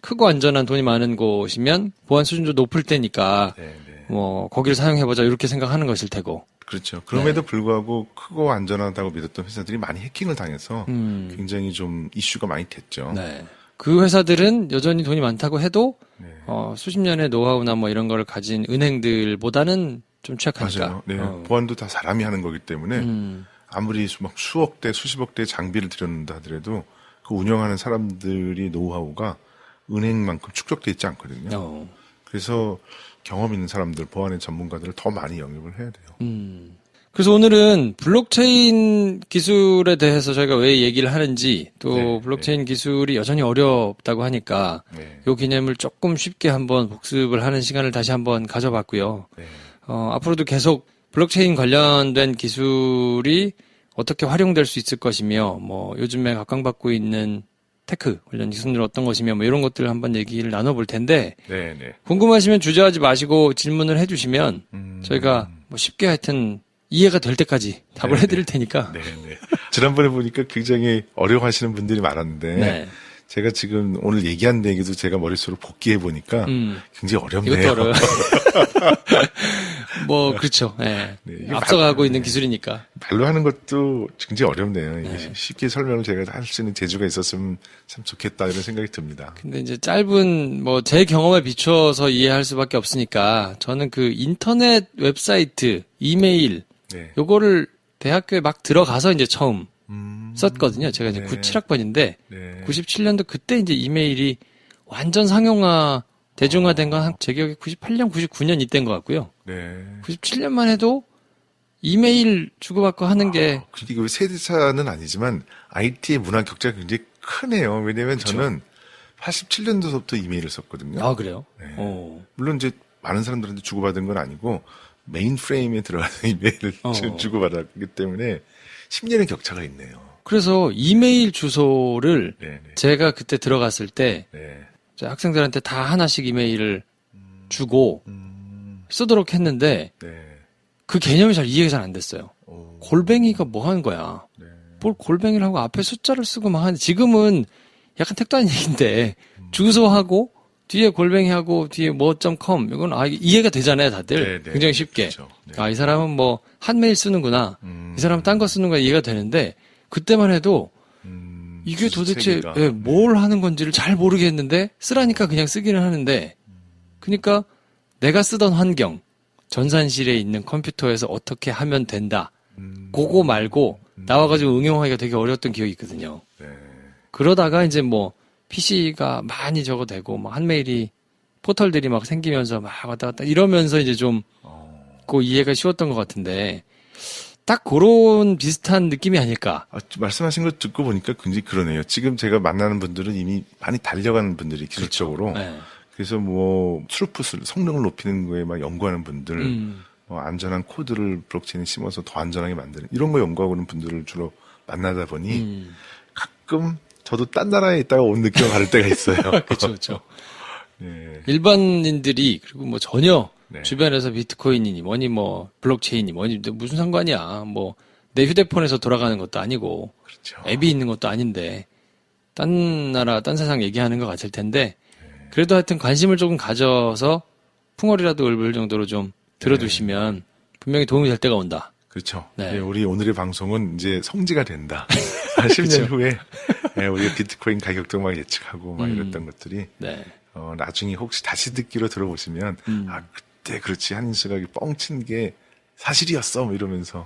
[SPEAKER 1] 크고 안전한 돈이 많은 곳이면 보안 수준도 높을 테니까
[SPEAKER 4] 네.
[SPEAKER 1] 뭐 거기를 사용해보자 이렇게 생각하는 것일 테고.
[SPEAKER 4] 그렇죠. 그럼에도 불구하고 크고 안전하다고 믿었던 회사들이 많이 해킹을 당해서 굉장히 좀 이슈가 많이 됐죠.
[SPEAKER 1] 네. 그 회사들은 여전히 돈이 많다고 해도
[SPEAKER 4] 네.
[SPEAKER 1] 수십 년의 노하우나 뭐 이런 거를 가진 은행들보다는 좀 취약하니까.
[SPEAKER 4] 맞아요. 네. 보안도 다 사람이 하는 거기 때문에 아무리 막 수억 대 수십억 대의 장비를 들였는다 하더라도 그 운영하는 사람들이 노하우가 은행만큼 축적돼 있지 않거든요. 그래서 경험 있는 사람들, 보안의 전문가들을 더 많이 영입을 해야 돼요.
[SPEAKER 1] 그래서 오늘은 블록체인 기술에 대해서 저희가 왜 얘기를 하는지 또 블록체인 기술이 여전히 어렵다고 하니까 요 개념을 조금 쉽게 한번 복습을 하는 시간을 다시 한번 가져봤고요. 앞으로도 계속 블록체인 관련된 기술이 어떻게 활용될 수 있을 것이며 뭐 요즘에 각광받고 있는 테크 관련 기술은 어떤 것이며 뭐 이런 것들을 한번 얘기를 나눠볼 텐데 궁금하시면 주저하지 마시고 질문을 해주시면 저희가 뭐 쉽게 하여튼 이해가 될 때까지 답을 해드릴 테니까.
[SPEAKER 4] 지난번에 보니까 굉장히 어려워하시는 분들이 많았는데 제가 지금 오늘 얘기한 얘기도 제가 머릿속으로 복기해 보니까 굉장히 어렵네요.
[SPEAKER 1] 이것도 어려워요. 뭐 그렇죠. 앞서가고 있는 기술이니까.
[SPEAKER 4] 말로 하는 것도 굉장히 어렵네요. 이게 쉽게 설명을 제가 할 수 있는 재주가 있었으면 참 좋겠다 이런 생각이 듭니다.
[SPEAKER 1] 근데 이제 짧은 뭐 제 경험에 비춰서 이해할 수밖에 없으니까 저는 그 인터넷 웹사이트, 이메일 요거를 대학교에 막 들어가서 이제 처음 썼거든요. 제가 이제 97학번인데 97년도 그때 이제 이메일이 완전 상용화 대중화된 건 제 기억에 98년, 99년 이때인 것 같고요. 97년만 해도 이메일 주고받고 하는 게.
[SPEAKER 4] 이거 세대차는 아니지만 IT의 문화 격차가 굉장히 크네요. 왜냐면 저는 87년도부터 이메일을 썼거든요.
[SPEAKER 1] 아, 그래요?
[SPEAKER 4] 물론 이제 많은 사람들한테 주고받은 건 아니고 메인 프레임에 들어가서 이메일을 주고받았기 때문에 10년의 격차가 있네요.
[SPEAKER 1] 그래서 이메일 주소를 제가 그때 들어갔을 때 학생들한테 다 하나씩 이메일을 주고 쓰도록 했는데 그 개념이 잘 이해가 잘 안 됐어요. 골뱅이가 뭐 하는 거야? 뭘 골뱅이를 하고 앞에 숫자를 쓰고 막 하는데 지금은 약간 택도 아닌 얘기인데 주소하고 뒤에 골뱅이하고 뒤에 뭐.com 이건 이해가 되잖아요, 다들. 굉장히 쉽게.
[SPEAKER 4] 그렇죠.
[SPEAKER 1] 이 사람은 뭐 한메일 쓰는구나. 이 사람은 딴 거 쓰는구나 이해가 되는데 그때만 해도 이게 도대체 뭘 하는 건지를 잘 모르겠는데 쓰라니까 그냥 쓰기는 하는데 그러니까 내가 쓰던 환경 전산실에 있는 컴퓨터에서 어떻게 하면 된다. 그거 말고 나와가지고 응용하기가 되게 어려웠던 기억이 있거든요. 그러다가 이제 뭐 PC가 많이 저거 되고 뭐 한메일이 포털들이 막 생기면서 막 왔다 갔다 이러면서 이제 좀 그 이해가 쉬웠던 것 같은데 딱 그런 비슷한 느낌이 아닐까.
[SPEAKER 4] 말씀하신 거 듣고 보니까 굉장히 그러네요. 지금 제가 만나는 분들은 이미 많이 달려가는 분들이 기술적으로. 그래서 뭐 트루풋을 성능을 높이는 거에 막 연구하는 분들, 뭐 안전한 코드를 블록체인에 심어서 더 안전하게 만드는 이런 거 연구하고 있는 분들을 주로 만나다 보니 가끔 저도 딴 나라에 있다가 온 느낌을 받을 때가 있어요.
[SPEAKER 1] 그렇죠. 일반인들이 그리고 뭐 전혀 주변에서 비트코인이니 뭐니 뭐 블록체인이 뭐니 무슨 상관이야. 뭐 내 휴대폰에서 돌아가는 것도 아니고 앱이 있는 것도 아닌데 딴 나라 딴 세상 얘기하는 것 같을 텐데 그래도 하여튼 관심을 조금 가져서 풍월이라도 읊을 정도로 좀 들어두시면 분명히 도움이 될 때가 온다.
[SPEAKER 4] 그렇죠. 우리 오늘의 방송은 이제 성지가 된다. 10년 후에 우리가 비트코인 가격도 막 예측하고 막 이랬던 것들이 나중에 혹시 다시 듣기로 들어보시면 그때 그렇지 한 시각이 뻥친 게 사실이었어 뭐 이러면서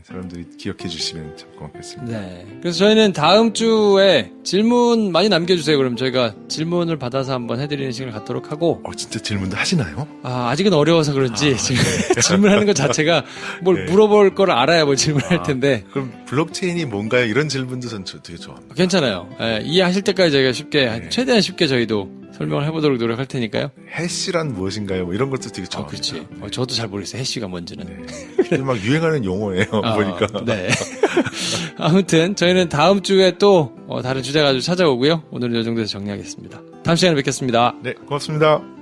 [SPEAKER 4] 사람들이 기억해 주시면 참 고맙겠습니다.
[SPEAKER 1] 그래서 저희는 다음 주에 질문 많이 남겨주세요. 그럼 저희가 질문을 받아서 한번 해드리는 시간을 갖도록 하고.
[SPEAKER 4] 진짜 질문도 하시나요?
[SPEAKER 1] 아직은 어려워서 그런지 지금 질문하는 것 자체가 뭘 물어볼 걸 알아야 뭘 질문할 텐데.
[SPEAKER 4] 그럼 블록체인이 뭔가요? 이런 질문도 전 되게 좋아합니다.
[SPEAKER 1] 괜찮아요. 이해하실 때까지 저희가 쉽게 최대한 쉽게 저희도 설명을 해보도록 노력할 테니까요.
[SPEAKER 4] 해시란 무엇인가요? 뭐 이런 것도 되게 좋아합니다.
[SPEAKER 1] 그렇지. 저도 잘 모르겠어요. 해시가 뭔지는.
[SPEAKER 4] 막 유행하는 용어예요. 보니까.
[SPEAKER 1] 아무튼 저희는 다음 주에 또 다른 주제 가지고 찾아오고요. 오늘은 이 정도에서 정리하겠습니다. 다음 시간에 뵙겠습니다.
[SPEAKER 4] 네, 고맙습니다.